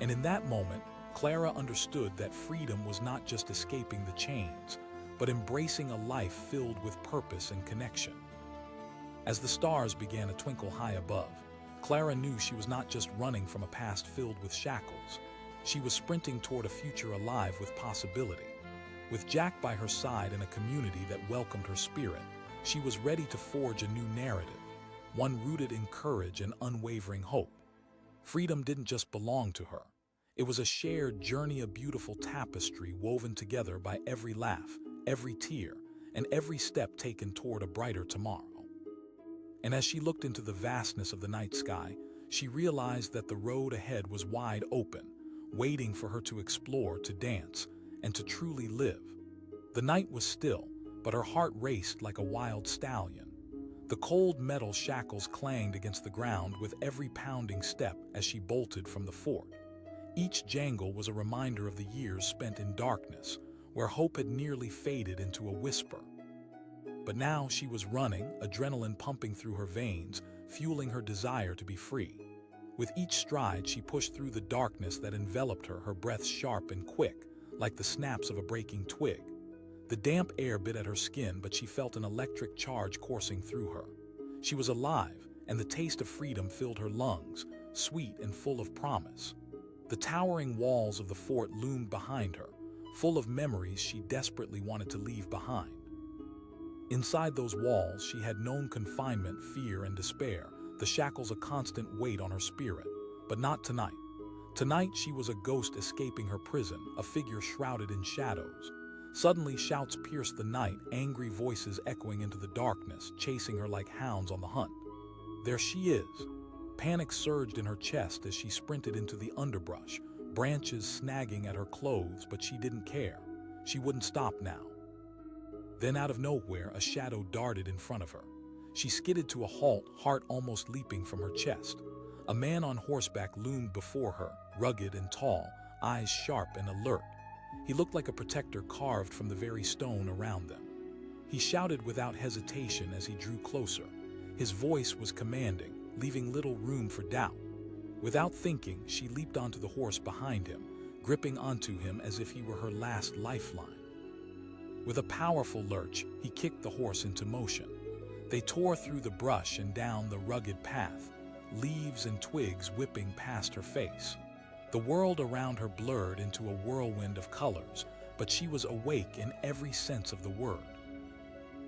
S1: And in that moment, Clara understood that freedom was not just escaping the chains, but embracing a life filled with purpose and connection. As the stars began to twinkle high above, Clara knew she was not just running from a past filled with shackles. She was sprinting toward a future alive with possibility. With Jack by her side and a community that welcomed her spirit, she was ready to forge a new narrative, one rooted in courage and unwavering hope. Freedom didn't just belong to her. It was a shared journey, a beautiful tapestry woven together by every laugh, every tear, and every step taken toward a brighter tomorrow. And as she looked into the vastness of the night sky, she realized that the road ahead was wide open, waiting for her to explore, to dance, and to truly live. The night was still, but her heart raced like a wild stallion. The cold metal shackles clanged against the ground with every pounding step as she bolted from the fort. Each jangle was a reminder of the years spent in darkness, where hope had nearly faded into a whisper. But now she was running, adrenaline pumping through her veins, fueling her desire to be free. With each stride, she pushed through the darkness that enveloped her, her breath sharp and quick, like the snaps of a breaking twig. The damp air bit at her skin, but she felt an electric charge coursing through her. She was alive, and the taste of freedom filled her lungs, sweet and full of promise. The towering walls of the fort loomed behind her, full of memories she desperately wanted to leave behind. Inside those walls, she had known confinement, fear, and despair, the shackles a constant weight on her spirit. But not tonight. Tonight, she was a ghost escaping her prison, a figure shrouded in shadows. Suddenly, shouts pierced the night, angry voices echoing into the darkness, chasing her like hounds on the hunt. There she is. Panic surged in her chest as she sprinted into the underbrush, branches snagging at her clothes, but she didn't care. She wouldn't stop now. Then out of nowhere, a shadow darted in front of her. She skidded to a halt, heart almost leaping from her chest. A man on horseback loomed before her, rugged and tall, eyes sharp and alert. He looked like a protector carved from the very stone around them. He shouted without hesitation as he drew closer. His voice was commanding, leaving little room for doubt. Without thinking, she leaped onto the horse behind him, gripping onto him as if he were her last lifeline. With a powerful lurch, he kicked the horse into motion. They tore through the brush and down the rugged path, leaves and twigs whipping past her face. The world around her blurred into a whirlwind of colors, but she was awake in every sense of the word.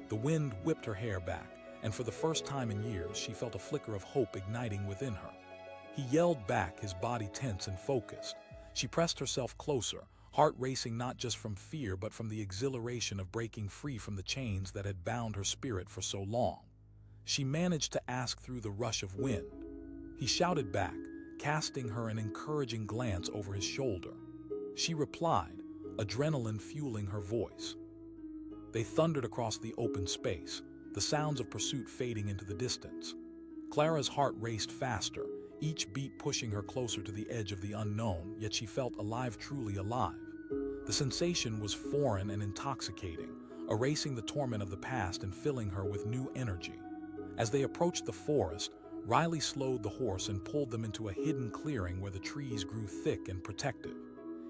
S1: The wind whipped her hair back, and for the first time in years, she felt a flicker of hope igniting within her. He yelled back, his body tense and focused. She pressed herself closer, heart racing not just from fear but from the exhilaration of breaking free from the chains that had bound her spirit for so long. She managed to ask through the rush of wind. He shouted back, casting her an encouraging glance over his shoulder. She replied, adrenaline fueling her voice. They thundered across the open space, the sounds of pursuit fading into the distance. Clara's heart raced faster, each beat pushing her closer to the edge of the unknown, yet she felt alive, truly alive. The sensation was foreign and intoxicating, erasing the torment of the past and filling her with new energy. As they approached the forest, Riley slowed the horse and pulled them into a hidden clearing where the trees grew thick and protective.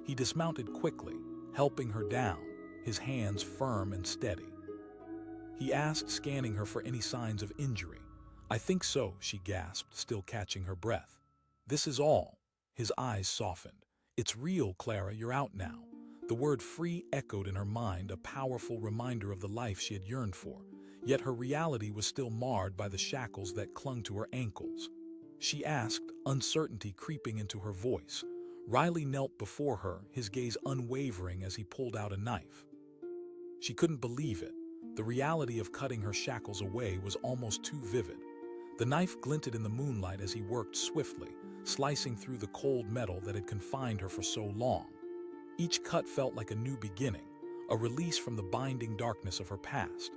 S1: He dismounted quickly, helping her down, his hands firm and steady. He asked, scanning her for any signs of injury. "I think so," she gasped, still catching her breath. "This is all." His eyes softened. "It's real, Clara, you're out now." The word free echoed in her mind, a powerful reminder of the life she had yearned for. Yet her reality was still marred by the shackles that clung to her ankles. She asked, uncertainty creeping into her voice. Riley knelt before her, his gaze unwavering as he pulled out a knife. She couldn't believe it. The reality of cutting her shackles away was almost too vivid. The knife glinted in the moonlight as he worked swiftly, slicing through the cold metal that had confined her for so long. Each cut felt like a new beginning, a release from the binding darkness of her past.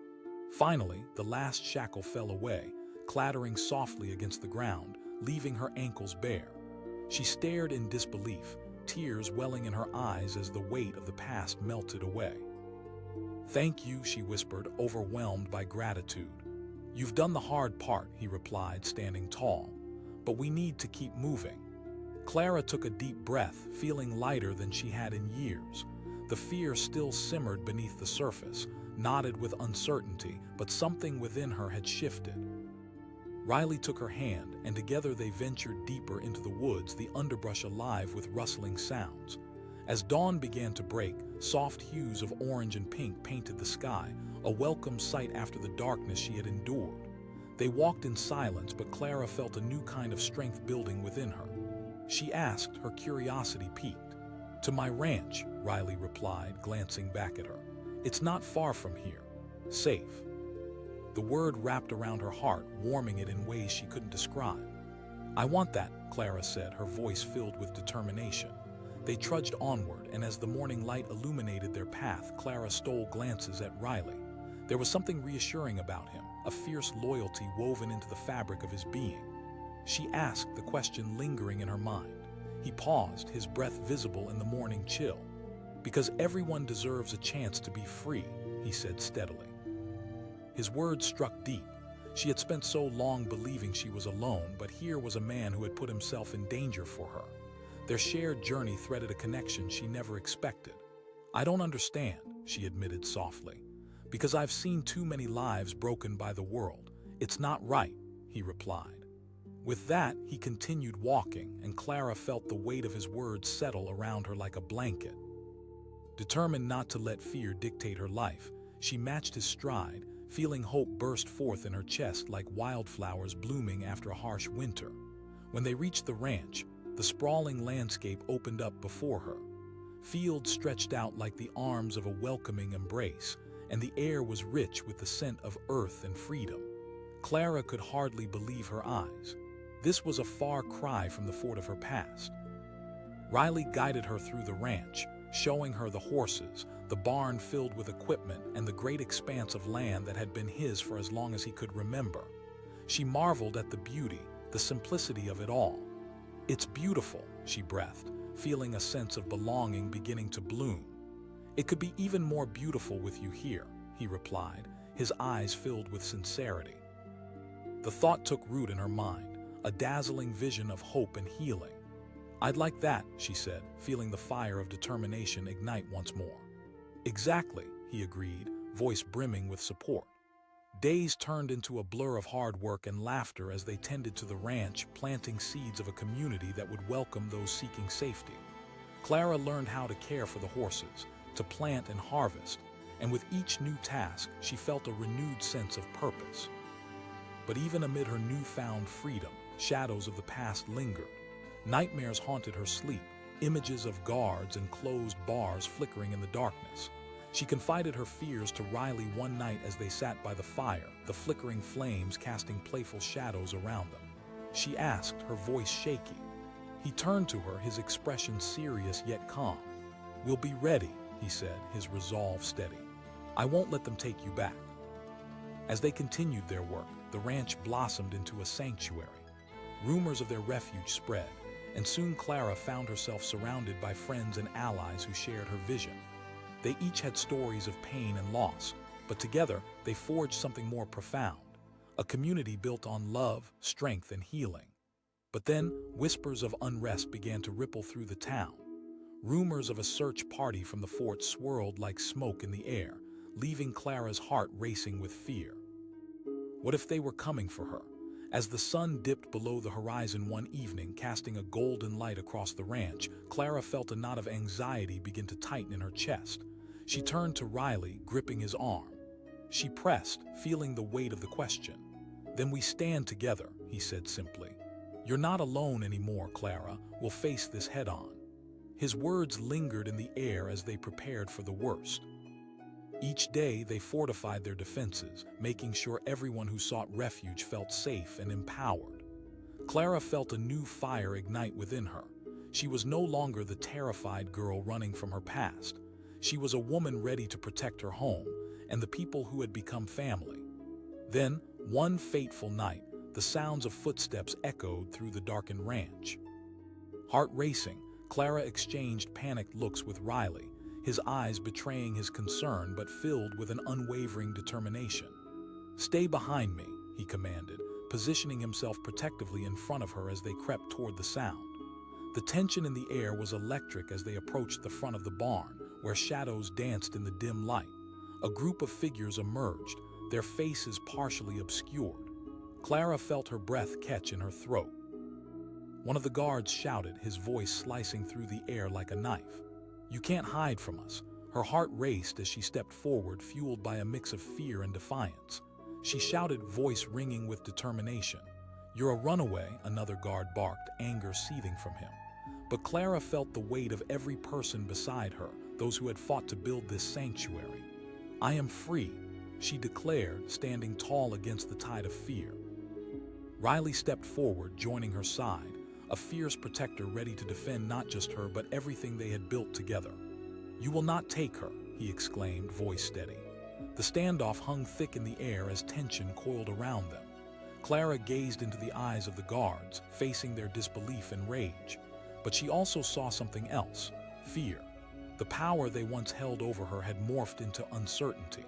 S1: Finally, the last shackle fell away, clattering softly against the ground, leaving her ankles bare. She stared in disbelief, tears welling in her eyes as the weight of the past melted away. "Thank you," she whispered, overwhelmed by gratitude. "You've done the hard part," he replied, standing tall. "But we need to keep moving." Clara took a deep breath, feeling lighter than she had in years. The fear still simmered beneath the surface, knotted with uncertainty, but something within her had shifted. Riley took her hand, and together they ventured deeper into the woods, the underbrush alive with rustling sounds. As dawn began to break, soft hues of orange and pink painted the sky, a welcome sight after the darkness she had endured. They walked in silence, but Clara felt a new kind of strength building within her. She asked, her curiosity piqued. "To my ranch," Riley replied, glancing back at her. "It's not far from here. Safe." The word wrapped around her heart, warming it in ways she couldn't describe. "I want that," Clara said, her voice filled with determination. They trudged onward, and as the morning light illuminated their path, Clara stole glances at Riley. There was something reassuring about him, a fierce loyalty woven into the fabric of his being. She asked, the question lingering in her mind. He paused, his breath visible in the morning chill. "Because everyone deserves a chance to be free," he said steadily. His words struck deep. She had spent so long believing she was alone, but here was a man who had put himself in danger for her. Their shared journey threaded a connection she never expected. "I don't understand," she admitted softly. "Because I've seen too many lives broken by the world. It's not right," he replied. With that, he continued walking, and Clara felt the weight of his words settle around her like a blanket. Determined not to let fear dictate her life, she matched his stride, feeling hope burst forth in her chest like wildflowers blooming after a harsh winter. When they reached the ranch, the sprawling landscape opened up before her. Fields stretched out like the arms of a welcoming embrace, and the air was rich with the scent of earth and freedom. Clara could hardly believe her eyes. This was a far cry from the fort of her past. Riley guided her through the ranch, showing her the horses, the barn filled with equipment, and the great expanse of land that had been his for as long as he could remember. She marveled at the beauty, the simplicity of it all. "It's beautiful," she breathed, feeling a sense of belonging beginning to bloom. "It could be even more beautiful with you here," he replied, his eyes filled with sincerity. The thought took root in her mind, a dazzling vision of hope and healing. "I'd like that," she said, feeling the fire of determination ignite once more. "Exactly," he agreed, voice brimming with support. Days turned into a blur of hard work and laughter as they tended to the ranch, planting seeds of a community that would welcome those seeking safety. Clara learned how to care for the horses, to plant and harvest, and with each new task, she felt a renewed sense of purpose. But even amid her newfound freedom, shadows of the past lingered. Nightmares haunted her sleep, images of guards and closed bars flickering in the darkness. She confided her fears to Riley one night as they sat by the fire, the flickering flames casting playful shadows around them. She asked, her voice shaky. He turned to her, his expression serious yet calm. "We'll be ready," he said, his resolve steady. "I won't let them take you back." As they continued their work, the ranch blossomed into a sanctuary. Rumors of their refuge spread, and soon Clara found herself surrounded by friends and allies who shared her vision. They each had stories of pain and loss, but together they forged something more profound, a community built on love, strength, and healing. But then, whispers of unrest began to ripple through the town. Rumors of a search party from the fort swirled like smoke in the air, leaving Clara's heart racing with fear. What if they were coming for her? As the sun dipped below the horizon one evening, casting a golden light across the ranch, Clara felt a knot of anxiety begin to tighten in her chest. She turned to Riley, gripping his arm. She pressed, feeling the weight of the question. "Then we stand together," he said simply. "You're not alone anymore, Clara. We'll face this head-on." His words lingered in the air as they prepared for the worst. Each day they fortified their defenses, making sure everyone who sought refuge felt safe and empowered. Clara felt a new fire ignite within her. She was no longer the terrified girl running from her past. She was a woman ready to protect her home and the people who had become family. Then, one fateful night, the sounds of footsteps echoed through the darkened ranch. Heart racing, Clara exchanged panicked looks with Riley, his eyes betraying his concern but filled with an unwavering determination. "Stay behind me," he commanded, positioning himself protectively in front of her as they crept toward the sound. The tension in the air was electric as they approached the front of the barn, where shadows danced in the dim light. A group of figures emerged, their faces partially obscured. Clara felt her breath catch in her throat. One of the guards shouted, his voice slicing through the air like a knife. "You can't hide from us." Her heart raced as she stepped forward, fueled by a mix of fear and defiance. She shouted, voice ringing with determination. "You're a runaway," another guard barked, anger seething from him. But Clara felt the weight of every person beside her, those who had fought to build this sanctuary. "I am free," she declared, standing tall against the tide of fear. Riley stepped forward, joining her side, a fierce protector ready to defend not just her but everything they had built together. "You will not take her," he exclaimed, voice steady. The standoff hung thick in the air as tension coiled around them. Clara gazed into the eyes of the guards, facing their disbelief and rage. But she also saw something else, fear. The power they once held over her had morphed into uncertainty.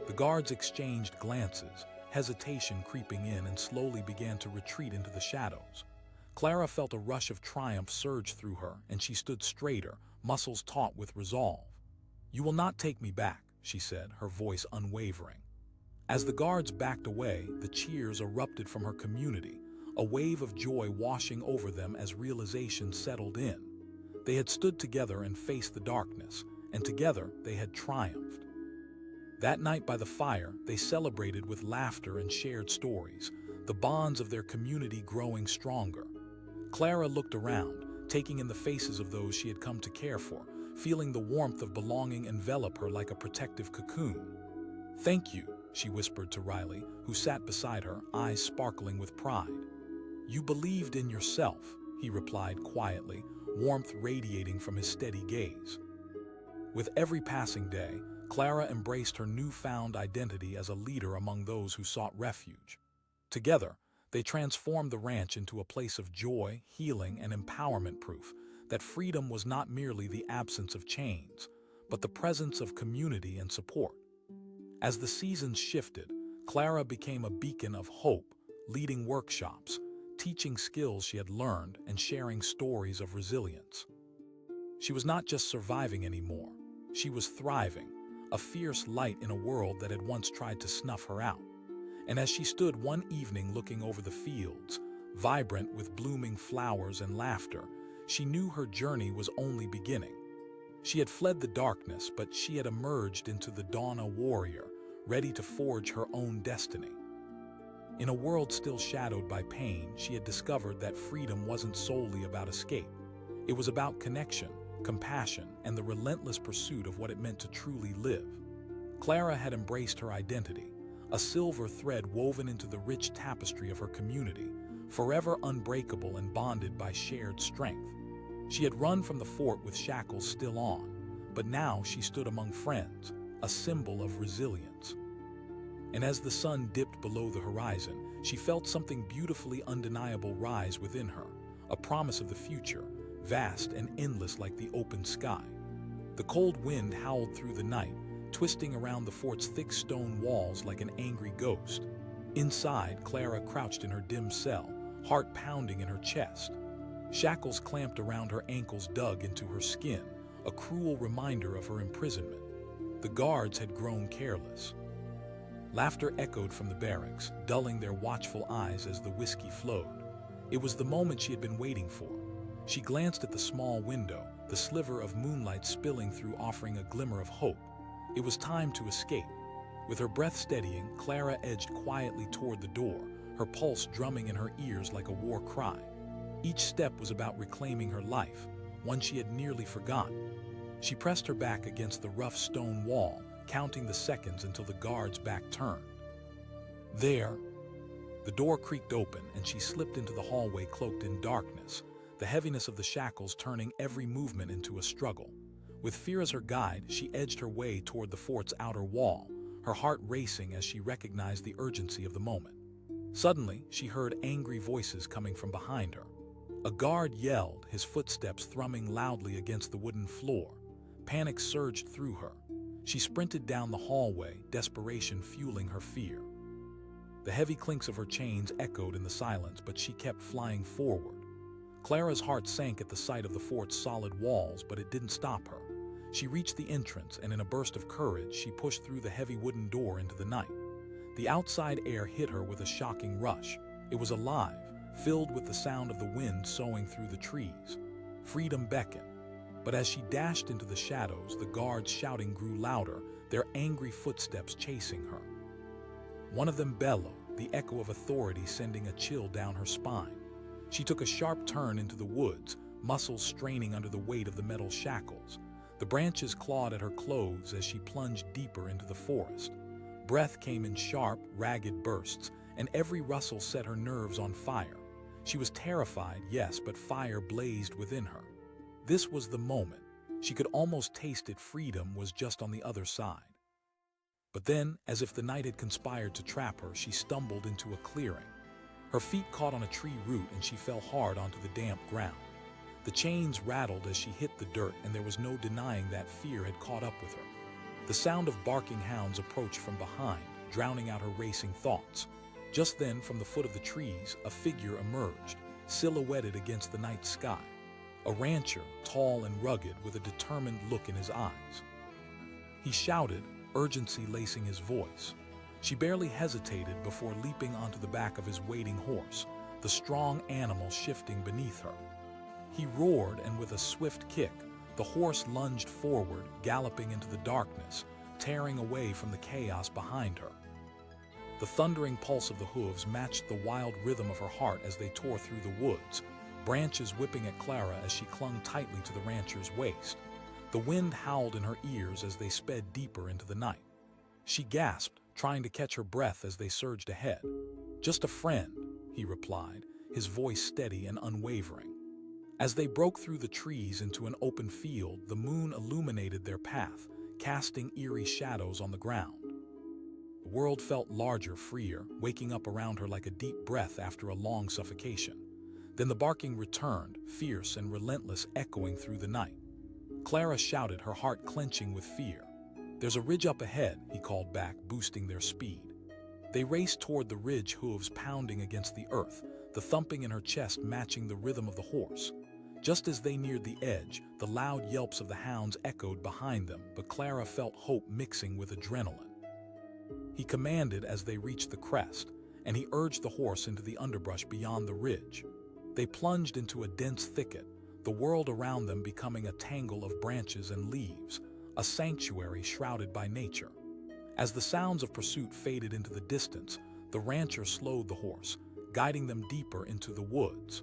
S1: The guards exchanged glances, hesitation creeping in, and slowly began to retreat into the shadows. Clara felt a rush of triumph surge through her, and she stood straighter, muscles taut with resolve. "You will not take me back," she said, her voice unwavering. As the guards backed away, the cheers erupted from her community, a wave of joy washing over them as realization settled in. They had stood together and faced the darkness, and together they had triumphed. That night by the fire, they celebrated with laughter and shared stories, the bonds of their community growing stronger. Clara looked around, taking in the faces of those she had come to care for, feeling the warmth of belonging envelop her like a protective cocoon. "Thank you," she whispered to Riley, who sat beside her, eyes sparkling with pride. "You believed in yourself," he replied quietly, warmth radiating from his steady gaze. With every passing day, Clara embraced her newfound identity as a leader among those who sought refuge. Together, they transformed the ranch into a place of joy, healing, and empowerment, proof that freedom was not merely the absence of chains, but the presence of community and support. As the seasons shifted, Clara became a beacon of hope, leading workshops, teaching skills she had learned, and sharing stories of resilience. She was not just surviving anymore, she was thriving, a fierce light in a world that had once tried to snuff her out. And as she stood one evening looking over the fields, vibrant with blooming flowers and laughter, she knew her journey was only beginning. She had fled the darkness, but she had emerged into the dawn a warrior, ready to forge her own destiny. In a world still shadowed by pain, she had discovered that freedom wasn't solely about escape. It was about connection, compassion, and the relentless pursuit of what it meant to truly live. Clara had embraced her identity, a silver thread woven into the rich tapestry of her community, forever unbreakable and bonded by shared strength. She had run from the fort with Shackles still on, but now she stood among friends, a symbol of resilience. And as the sun dipped below the horizon, she felt something beautifully undeniable rise within her, a promise of the future, vast and endless like the open sky. The cold wind howled through the night, twisting around the fort's thick stone walls like an angry ghost. Inside, Clara crouched in her dim cell, heart pounding in her chest. Shackles clamped around her ankles dug into her skin, a cruel reminder of her imprisonment. The guards had grown careless. Laughter echoed from the barracks, dulling their watchful eyes as the whiskey flowed. It was the moment she had been waiting for. She glanced at the small window, the sliver of moonlight spilling through offering a glimmer of hope. It was time to escape. With her breath steadying, Clara edged quietly toward the door, her pulse drumming in her ears like a war cry. Each step was about reclaiming her life, one she had nearly forgotten. She pressed her back against the rough stone wall, counting the seconds until the guard's back turned. There, the door creaked open and she slipped into the hallway cloaked in darkness, the heaviness of the shackles turning every movement into a struggle. With fear as her guide, she edged her way toward the fort's outer wall, her heart racing as she recognized the urgency of the moment. Suddenly, she heard angry voices coming from behind her. A guard yelled, his footsteps thrumming loudly against the wooden floor. Panic surged through her. She sprinted down the hallway, desperation fueling her fear. The heavy clinks of her chains echoed in the silence, but she kept flying forward. Clara's heart sank at the sight of the fort's solid walls, but it didn't stop her. She reached the entrance, and in a burst of courage, she pushed through the heavy wooden door into the night. The outside air hit her with a shocking rush. It was alive, filled with the sound of the wind soughing through the trees. Freedom beckoned. But as she dashed into the shadows, the guards' shouting grew louder, their angry footsteps chasing her. One of them bellowed, the echo of authority sending a chill down her spine. She took a sharp turn into the woods, muscles straining under the weight of the metal shackles. The branches clawed at her clothes as she plunged deeper into the forest. Breath came in sharp, ragged bursts, and every rustle set her nerves on fire. She was terrified, yes, but fire blazed within her. This was the moment. She could almost taste it. Freedom was just on the other side. But then, as if the night had conspired to trap her, she stumbled into a clearing. Her feet caught on a tree root and she fell hard onto the damp ground. The chains rattled as she hit the dirt, and there was no denying that fear had caught up with her. The sound of barking hounds approached from behind, drowning out her racing thoughts. Just then, from the foot of the trees, a figure emerged, silhouetted against the night sky. A rancher, tall and rugged, with a determined look in his eyes. He shouted, urgency lacing his voice. She barely hesitated before leaping onto the back of his waiting horse, the strong animal shifting beneath her. He roared, and with a swift kick, the horse lunged forward, galloping into the darkness, tearing away from the chaos behind her. The thundering pulse of the hooves matched the wild rhythm of her heart as they tore through the woods, branches whipping at Clara as she clung tightly to the rancher's waist. The wind howled in her ears as they sped deeper into the night. She gasped, trying to catch her breath as they surged ahead. "Just a friend," he replied, his voice steady and unwavering. As they broke through the trees into an open field, the moon illuminated their path, casting eerie shadows on the ground. The world felt larger, freer, waking up around her like a deep breath after a long suffocation. Then the barking returned, fierce and relentless, echoing through the night. Clara shouted, her heart clenching with fear. "There's a ridge up ahead," he called back, boosting their speed. They raced toward the ridge, hooves pounding against the earth, the thumping in her chest matching the rhythm of the horse. Just as they neared the edge, the loud yelps of the hounds echoed behind them, but Clara felt hope mixing with adrenaline. He commanded as they reached the crest, and he urged the horse into the underbrush beyond the ridge. They plunged into a dense thicket, the world around them becoming a tangle of branches and leaves, a sanctuary shrouded by nature. As the sounds of pursuit faded into the distance, The rancher slowed the horse, guiding them deeper into the woods.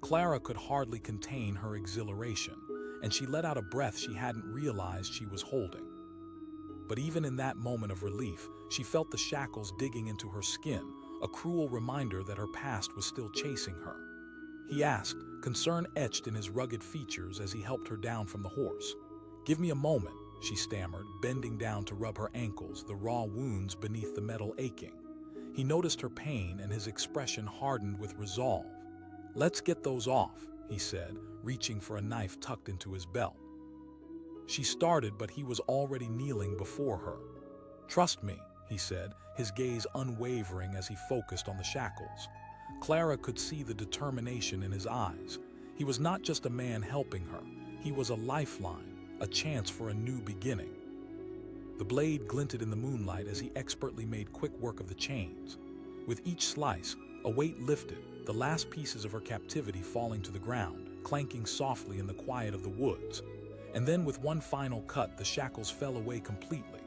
S1: Clara could hardly contain her exhilaration, and she let out a breath she hadn't realized she was holding. But even in that moment of relief, she felt the shackles digging into her skin, a cruel reminder that her past was still chasing her. He asked, concern etched in his rugged features as he helped her down from the horse. "Give me a moment," she stammered, bending down to rub her ankles, the raw wounds beneath the metal aching. He noticed her pain and his expression hardened with resolve. "Let's get those off," he said, reaching for a knife tucked into his belt. She started, but he was already kneeling before her. "Trust me," he said, his gaze unwavering as he focused on the shackles. Clara could see the determination in his eyes. He was not just a man helping her, he was a lifeline, a chance for a new beginning. The blade glinted in the moonlight as he expertly made quick work of the chains. With each slice, a weight lifted, the last pieces of her captivity falling to the ground, clanking softly in the quiet of the woods. And then with one final cut, the shackles fell away completely.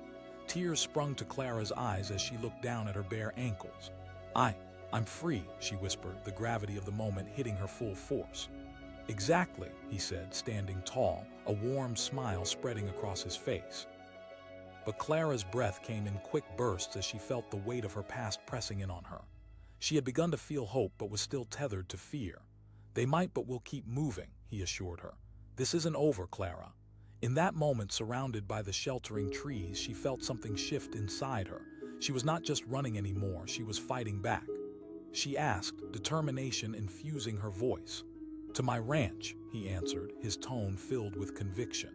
S1: Tears sprung to Clara's eyes as she looked down at her bare ankles. I'm free," she whispered, the gravity of the moment hitting her full force. "Exactly," he said, standing tall, a warm smile spreading across his face. But Clara's breath came in quick bursts as she felt the weight of her past pressing in on her. She had begun to feel hope but was still tethered to fear. "They might, but we'll keep moving," he assured her. "This isn't over, Clara." In that moment, surrounded by the sheltering trees, she felt something shift inside her. She was not just running anymore, she was fighting back. She asked, determination infusing her voice. "To my ranch," he answered, his tone filled with conviction.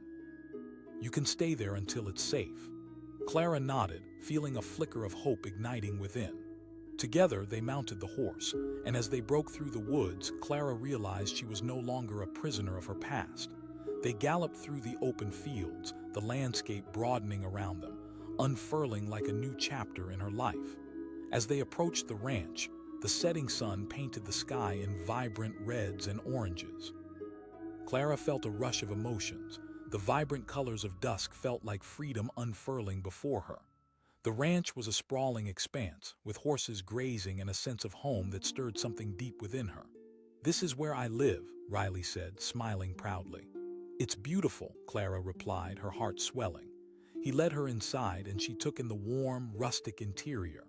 S1: "You can stay there until it's safe." Clara nodded, feeling a flicker of hope igniting within. Together, they mounted the horse, and as they broke through the woods, Clara realized she was no longer a prisoner of her past. They galloped through the open fields, the landscape broadening around them, unfurling like a new chapter in her life. As they approached the ranch, the setting sun painted the sky in vibrant reds and oranges. Clara felt a rush of emotions. The vibrant colors of dusk felt like freedom unfurling before her. The ranch was a sprawling expanse, with horses grazing and a sense of home that stirred something deep within her. "This is where I live," Riley said, smiling proudly. "It's beautiful," Clara replied, her heart swelling. He led her inside and she took in the warm, rustic interior.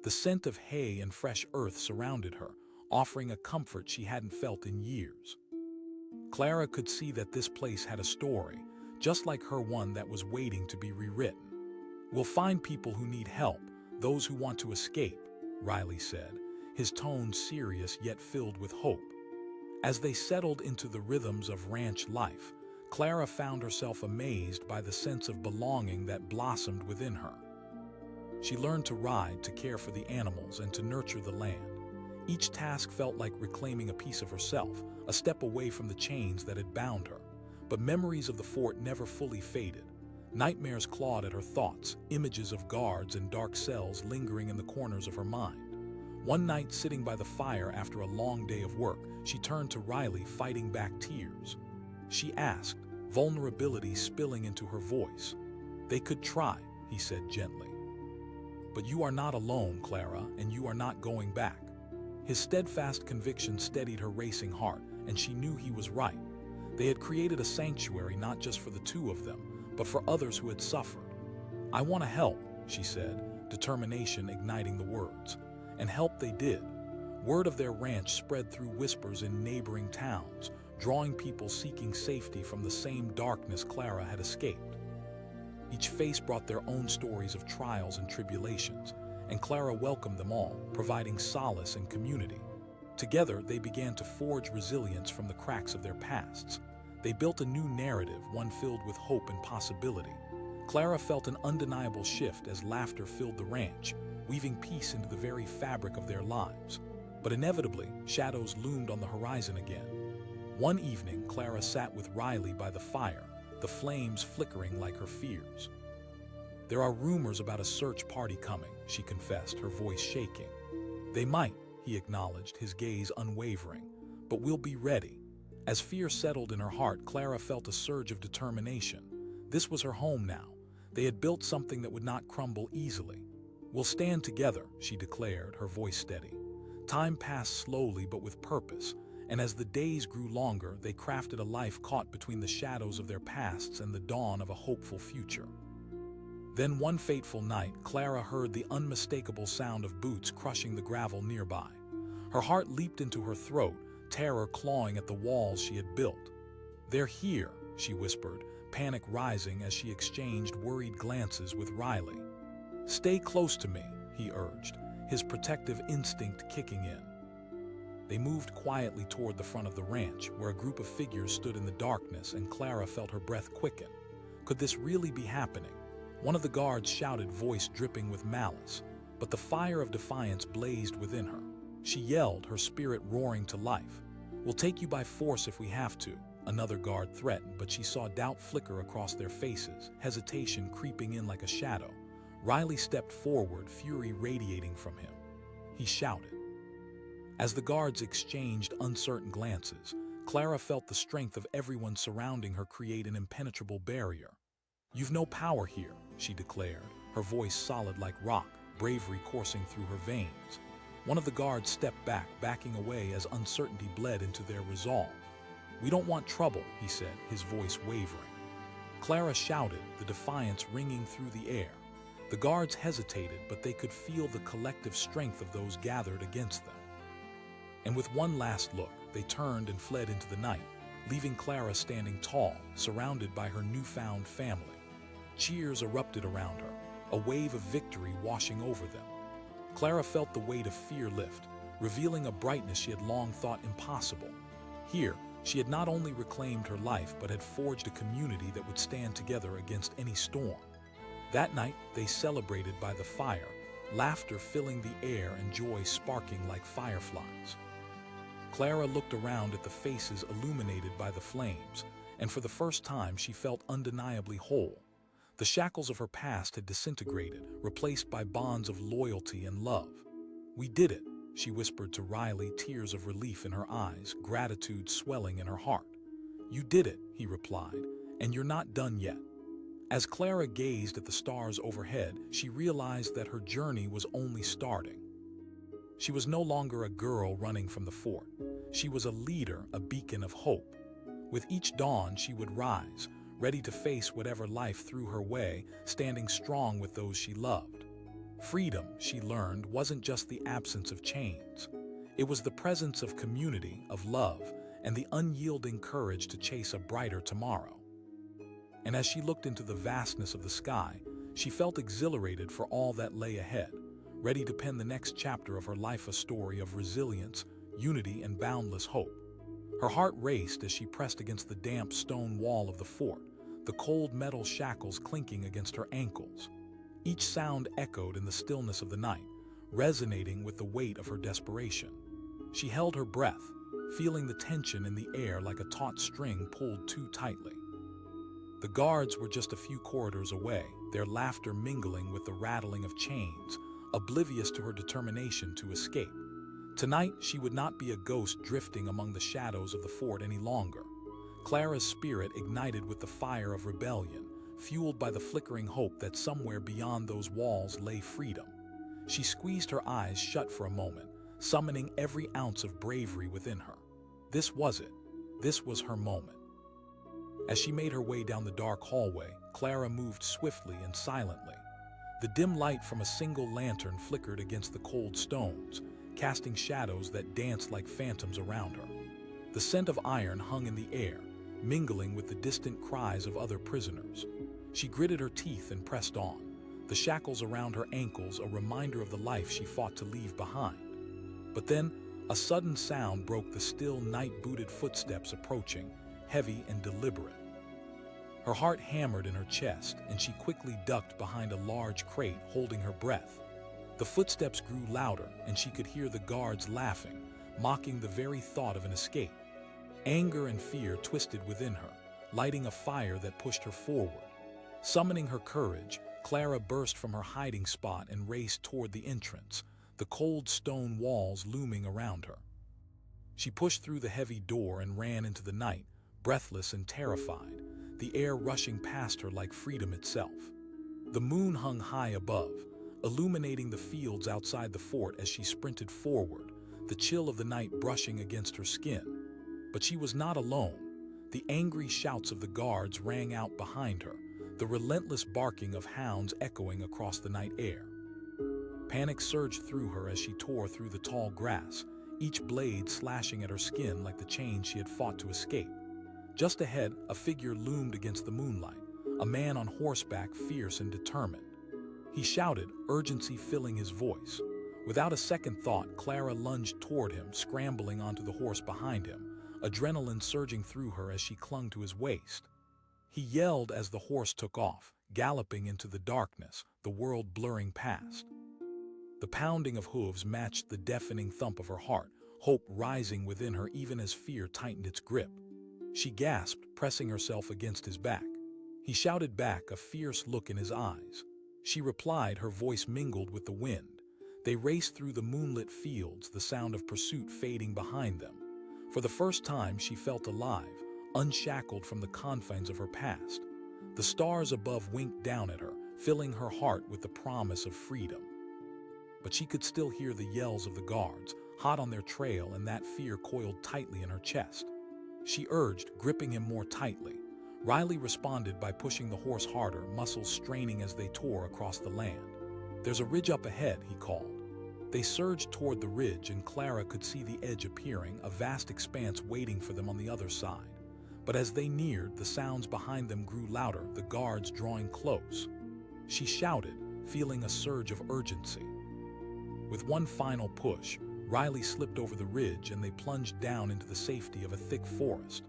S1: The scent of hay and fresh earth surrounded her, offering a comfort she hadn't felt in years. Clara could see that this place had a story, just like her one that was waiting to be rewritten. "We'll find people who need help, those who want to escape," Riley said, his tone serious yet filled with hope. As they settled into the rhythms of ranch life, Clara found herself amazed by the sense of belonging that blossomed within her. She learned to ride, to care for the animals, and to nurture the land. Each task felt like reclaiming a piece of herself, a step away from the chains that had bound her. But memories of the fort never fully faded. Nightmares clawed at her thoughts, images of guards and dark cells lingering in the corners of her mind. One night, sitting by the fire after a long day of work, she turned to Riley, fighting back tears. She asked, vulnerability spilling into her voice. "They could try," he said gently. "But you are not alone, Clara, and you are not going back." His steadfast conviction steadied her racing heart, and she knew he was right. They had created a sanctuary not just for the two of them, but for others who had suffered. "I want to help," she said, determination igniting the words. And help they did. Word of their ranch spread through whispers in neighboring towns, drawing people seeking safety from the same darkness Clara had escaped. Each face brought their own stories of trials and tribulations, and Clara welcomed them all, providing solace and community. Together, they began to forge resilience from the cracks of their pasts. They built a new narrative, one filled with hope and possibility. Clara felt an undeniable shift as laughter filled the ranch, weaving peace into the very fabric of their lives. But inevitably, shadows loomed on the horizon again. One evening, Clara sat with Riley by the fire, the flames flickering like her fears. "There are rumors about a search party coming," she confessed, her voice shaking. "They might," he acknowledged, his gaze unwavering, "but we'll be ready." As fear settled in her heart, Clara felt a surge of determination. This was her home now. They had built something that would not crumble easily. "We'll stand together," she declared, her voice steady. Time passed slowly but with purpose, and as the days grew longer, they crafted a life caught between the shadows of their pasts and the dawn of a hopeful future. Then one fateful night, Clara heard the unmistakable sound of boots crushing the gravel nearby. Her heart leaped into her throat, terror clawing at the walls she had built. "They're here," she whispered, panic rising as she exchanged worried glances with Riley. "Stay close to me," he urged, his protective instinct kicking in. They moved quietly toward the front of the ranch, where a group of figures stood in the darkness, and Clara felt her breath quicken. Could this really be happening? One of the guards shouted, voice dripping with malice, but the fire of defiance blazed within her. She yelled, her spirit roaring to life. "We'll take you by force if we have to," another guard threatened, but she saw doubt flicker across their faces, hesitation creeping in like a shadow. Riley stepped forward, fury radiating from him. He shouted. As the guards exchanged uncertain glances, Clara felt the strength of everyone surrounding her create an impenetrable barrier. "You've no power here," she declared, her voice solid like rock, bravery coursing through her veins. One of the guards stepped back, backing away as uncertainty bled into their resolve. "We don't want trouble," he said, his voice wavering. Clara shouted, the defiance ringing through the air. The guards hesitated, but they could feel the collective strength of those gathered against them. And with one last look, they turned and fled into the night, leaving Clara standing tall, surrounded by her newfound family. Cheers erupted around her, a wave of victory washing over them. Clara felt the weight of fear lift, revealing a brightness she had long thought impossible. Here, she had not only reclaimed her life, but had forged a community that would stand together against any storm. That night, they celebrated by the fire, laughter filling the air and joy sparking like fireflies. Clara looked around at the faces illuminated by the flames, and for the first time she felt undeniably whole. The shackles of her past had disintegrated, replaced by bonds of loyalty and love. "We did it," she whispered to Riley, tears of relief in her eyes, gratitude swelling in her heart. "You did it," he replied, "and you're not done yet." As Clara gazed at the stars overhead, she realized that her journey was only starting. She was no longer a girl running from the fort. She was a leader, a beacon of hope. With each dawn, she would rise, ready to face whatever life threw her way, standing strong with those she loved. Freedom, she learned, wasn't just the absence of chains. It was the presence of community, of love, and the unyielding courage to chase a brighter tomorrow. And as she looked into the vastness of the sky, she felt exhilarated for all that lay ahead, ready to pen the next chapter of her life, a story of resilience, unity, and boundless hope. Her heart raced as she pressed against the damp stone wall of the fort, the cold metal shackles clinking against her ankles. Each sound echoed in the stillness of the night, resonating with the weight of her desperation. She held her breath, feeling the tension in the air like a taut string pulled too tightly. The guards were just a few corridors away, their laughter mingling with the rattling of chains, oblivious to her determination to escape. Tonight, she would not be a ghost drifting among the shadows of the fort any longer. Clara's spirit ignited with the fire of rebellion, fueled by the flickering hope that somewhere beyond those walls lay freedom. She squeezed her eyes shut for a moment, summoning every ounce of bravery within her. This was it. This was her moment. As she made her way down the dark hallway, Clara moved swiftly and silently. The dim light from a single lantern flickered against the cold stones, casting shadows that danced like phantoms around her. The scent of iron hung in the air, mingling with the distant cries of other prisoners. She gritted her teeth and pressed on, the shackles around her ankles a reminder of the life she fought to leave behind. But then, a sudden sound broke the still night-booted footsteps approaching, heavy and deliberate. Her heart hammered in her chest, and she quickly ducked behind a large crate, holding her breath. The footsteps grew louder, and she could hear the guards laughing, mocking the very thought of an escape. Anger and fear twisted within her, lighting a fire that pushed her forward. Summoning her courage, Clara burst from her hiding spot and raced toward the entrance, the cold stone walls looming around her. She pushed through the heavy door and ran into the night, breathless and terrified, the air rushing past her like freedom itself. The moon hung high above, illuminating the fields outside the fort as she sprinted forward, the chill of the night brushing against her skin. But she was not alone. The angry shouts of the guards rang out behind her, the relentless barking of hounds echoing across the night air. Panic surged through her as she tore through the tall grass, each blade slashing at her skin like the chains she had fought to escape. Just ahead, a figure loomed against the moonlight, a man on horseback, fierce and determined. He shouted, urgency filling his voice. Without a second thought, Clara lunged toward him, scrambling onto the horse behind him, adrenaline surging through her as she clung to his waist. He yelled as the horse took off, galloping into the darkness, the world blurring past. The pounding of hooves matched the deafening thump of her heart, hope rising within her even as fear tightened its grip. She gasped, pressing herself against his back. He shouted back, a fierce look in his eyes. She replied, her voice mingled with the wind. They raced through the moonlit fields, the sound of pursuit fading behind them. For the first time, she felt alive, unshackled from the confines of her past. The stars above winked down at her, filling her heart with the promise of freedom. But she could still hear the yells of the guards, hot on their trail, and that fear coiled tightly in her chest. She urged, gripping him more tightly. Riley responded by pushing the horse harder, muscles straining as they tore across the land. There's a ridge up ahead, he called. They surged toward the ridge, and Clara could see the edge appearing, a vast expanse waiting for them on the other side. But as they neared, the sounds behind them grew louder, the guards drawing close. She shouted, feeling a surge of urgency. With one final push, Riley slipped over the ridge and they plunged down into the safety of a thick forest.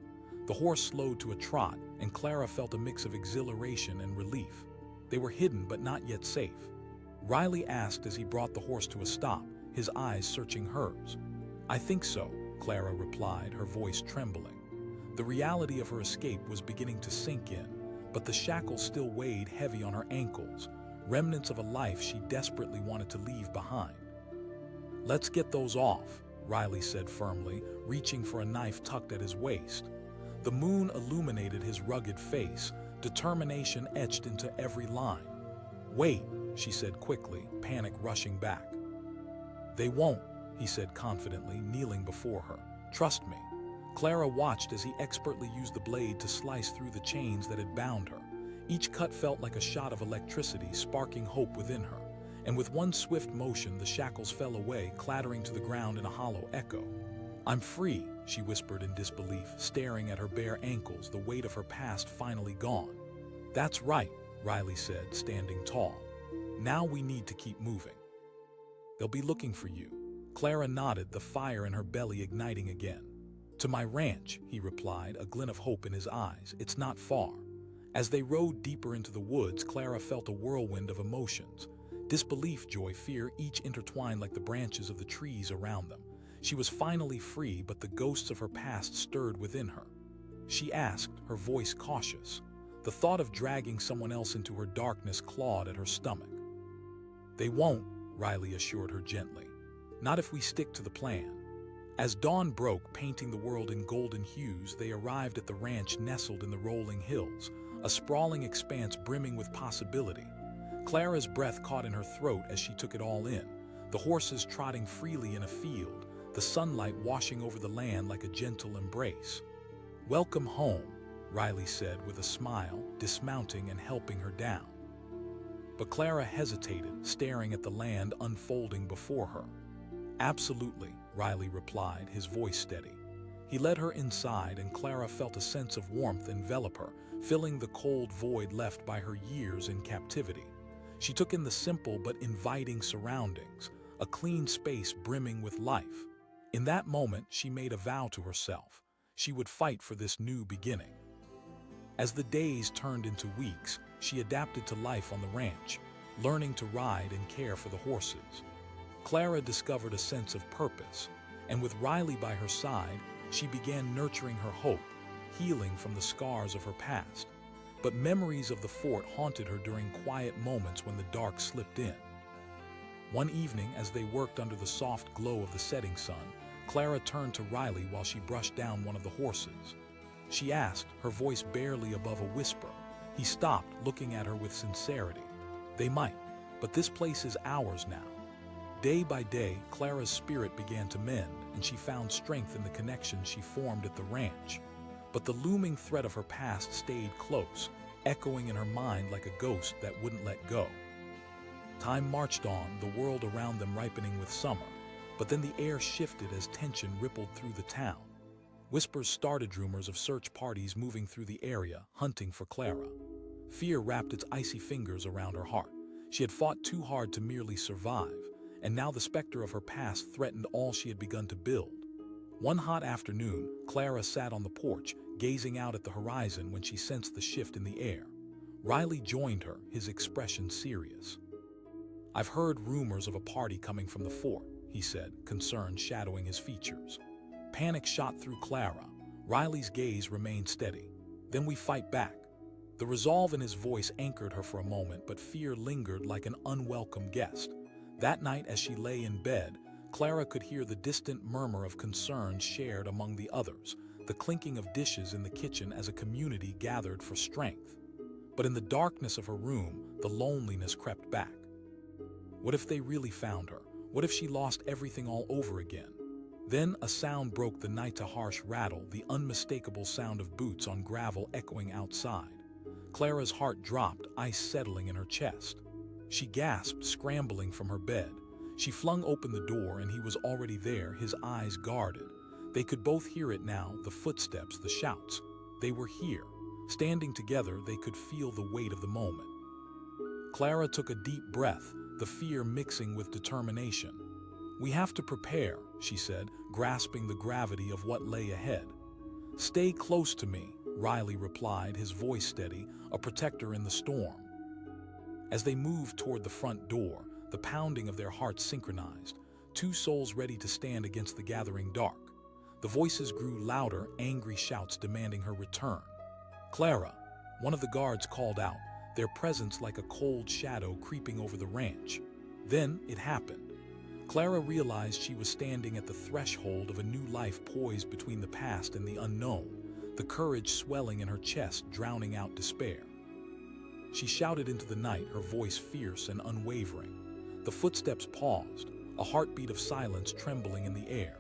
S1: The horse slowed to a trot, and Clara felt a mix of exhilaration and relief. They were hidden but not yet safe. Riley asked as he brought the horse to a stop, his eyes searching hers. I think so, Clara replied, her voice trembling. The reality of her escape was beginning to sink in, but the shackles still weighed heavy on her ankles, remnants of a life she desperately wanted to leave behind. Let's get those off, Riley said firmly, reaching for a knife tucked at his waist. The moon illuminated his rugged face, determination etched into every line. Wait, she said quickly, panic rushing back. They won't, he said confidently, kneeling before her. Trust me. Clara watched as he expertly used the blade to slice through the chains that had bound her. Each cut felt like a shot of electricity, sparking hope within her. And with one swift motion, the shackles fell away, clattering to the ground in a hollow echo. I'm free, she whispered in disbelief, staring at her bare ankles, the weight of her past finally gone. That's right, Riley said, standing tall. Now we need to keep moving. They'll be looking for you. Clara nodded, the fire in her belly igniting again. To my ranch, he replied, a glint of hope in his eyes. It's not far. As they rode deeper into the woods, Clara felt a whirlwind of emotions. Disbelief, joy, fear, each intertwined like the branches of the trees around them. She was finally free, but the ghosts of her past stirred within her. She asked, her voice cautious. The thought of dragging someone else into her darkness clawed at her stomach. They won't, Riley assured her gently. Not if we stick to the plan. As dawn broke, painting the world in golden hues, they arrived at the ranch nestled in the rolling hills, a sprawling expanse brimming with possibility. Clara's breath caught in her throat as she took it all in, the horses trotting freely in a field, the sunlight washing over the land like a gentle embrace. Welcome home, Riley said with a smile, dismounting and helping her down. But Clara hesitated, staring at the land unfolding before her. Absolutely, Riley replied, his voice steady. He led her inside, and Clara felt a sense of warmth envelop her, filling the cold void left by her years in captivity. She took in the simple but inviting surroundings, a clean space brimming with life. In that moment, she made a vow to herself. She would fight for this new beginning. As the days turned into weeks, she adapted to life on the ranch, learning to ride and care for the horses. Clara discovered a sense of purpose, and with Riley by her side, she began nurturing her hope, healing from the scars of her past. But memories of the fort haunted her during quiet moments when the dark slipped in. One evening, as they worked under the soft glow of the setting sun, Clara turned to Riley while she brushed down one of the horses. She asked, her voice barely above a whisper. He stopped, looking at her with sincerity. They might. But this place is ours now. Day by day, Clara's spirit began to mend, and she found strength in the connections she formed at the ranch. But the looming threat of her past stayed close, echoing in her mind like a ghost that wouldn't let go. Time marched on, the world around them ripening with summer, but then the air shifted as tension rippled through the town. Whispers started, rumors of search parties moving through the area, hunting for Clara. Fear wrapped its icy fingers around her heart. She had fought too hard to merely survive, and now the specter of her past threatened all she had begun to build. One hot afternoon, Clara sat on the porch, gazing out at the horizon when she sensed the shift in the air. Riley joined her, his expression serious. "I've heard rumors of a party coming from the fort," he said, concern shadowing his features. Panic shot through Clara. Riley's gaze remained steady. "Then we fight back." The resolve in his voice anchored her for a moment, but fear lingered like an unwelcome guest. That night, as she lay in bed, Clara could hear the distant murmur of concerns shared among the others, the clinking of dishes in the kitchen as a community gathered for strength. But in the darkness of her room, the loneliness crept back. What if they really found her? What if she lost everything all over again? Then a sound broke the night, a harsh rattle, the unmistakable sound of boots on gravel echoing outside. Clara's heart dropped, ice settling in her chest. She gasped, scrambling from her bed. She flung open the door, and he was already there, his eyes guarded. They could both hear it now, the footsteps, the shouts. They were here. Standing together, they could feel the weight of the moment. Clara took a deep breath, the fear mixing with determination. "We have to prepare," she said, grasping the gravity of what lay ahead. "Stay close to me," Riley replied, his voice steady, a protector in the storm. As they moved toward the front door, the pounding of their hearts synchronized, two souls ready to stand against the gathering dark. The voices grew louder, angry shouts demanding her return. "Clara," one of the guards called out, their presence like a cold shadow creeping over the ranch. Then it happened. Clara realized she was standing at the threshold of a new life poised between the past and the unknown, the courage swelling in her chest, drowning out despair. She shouted into the night, her voice fierce and unwavering. The footsteps paused, a heartbeat of silence trembling in the air.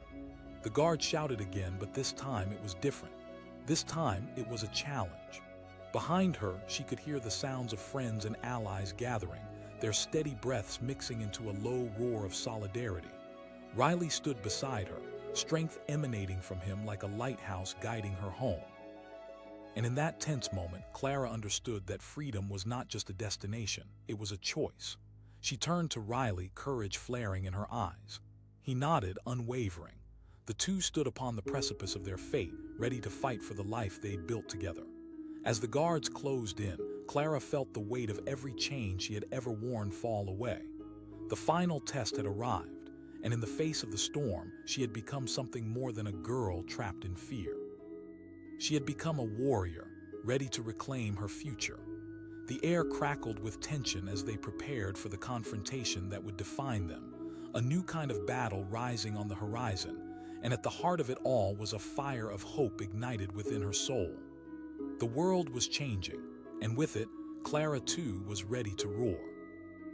S1: The guard shouted again, but this time it was different. This time it was a challenge. Behind her, she could hear the sounds of friends and allies gathering, their steady breaths mixing into a low roar of solidarity. Riley stood beside her, strength emanating from him like a lighthouse guiding her home. And in that tense moment, Clara understood that freedom was not just a destination, it was a choice. She turned to Riley, courage flaring in her eyes. He nodded, unwavering. The two stood upon the precipice of their fate, ready to fight for the life they'd built together. As the guards closed in, Clara felt the weight of every chain she had ever worn fall away. The final test had arrived, and in the face of the storm, she had become something more than a girl trapped in fear. She had become a warrior, ready to reclaim her future. The air crackled with tension as they prepared for the confrontation that would define them, a new kind of battle rising on the horizon, and at the heart of it all was a fire of hope ignited within her soul. The world was changing, and with it, Clara too was ready to roar.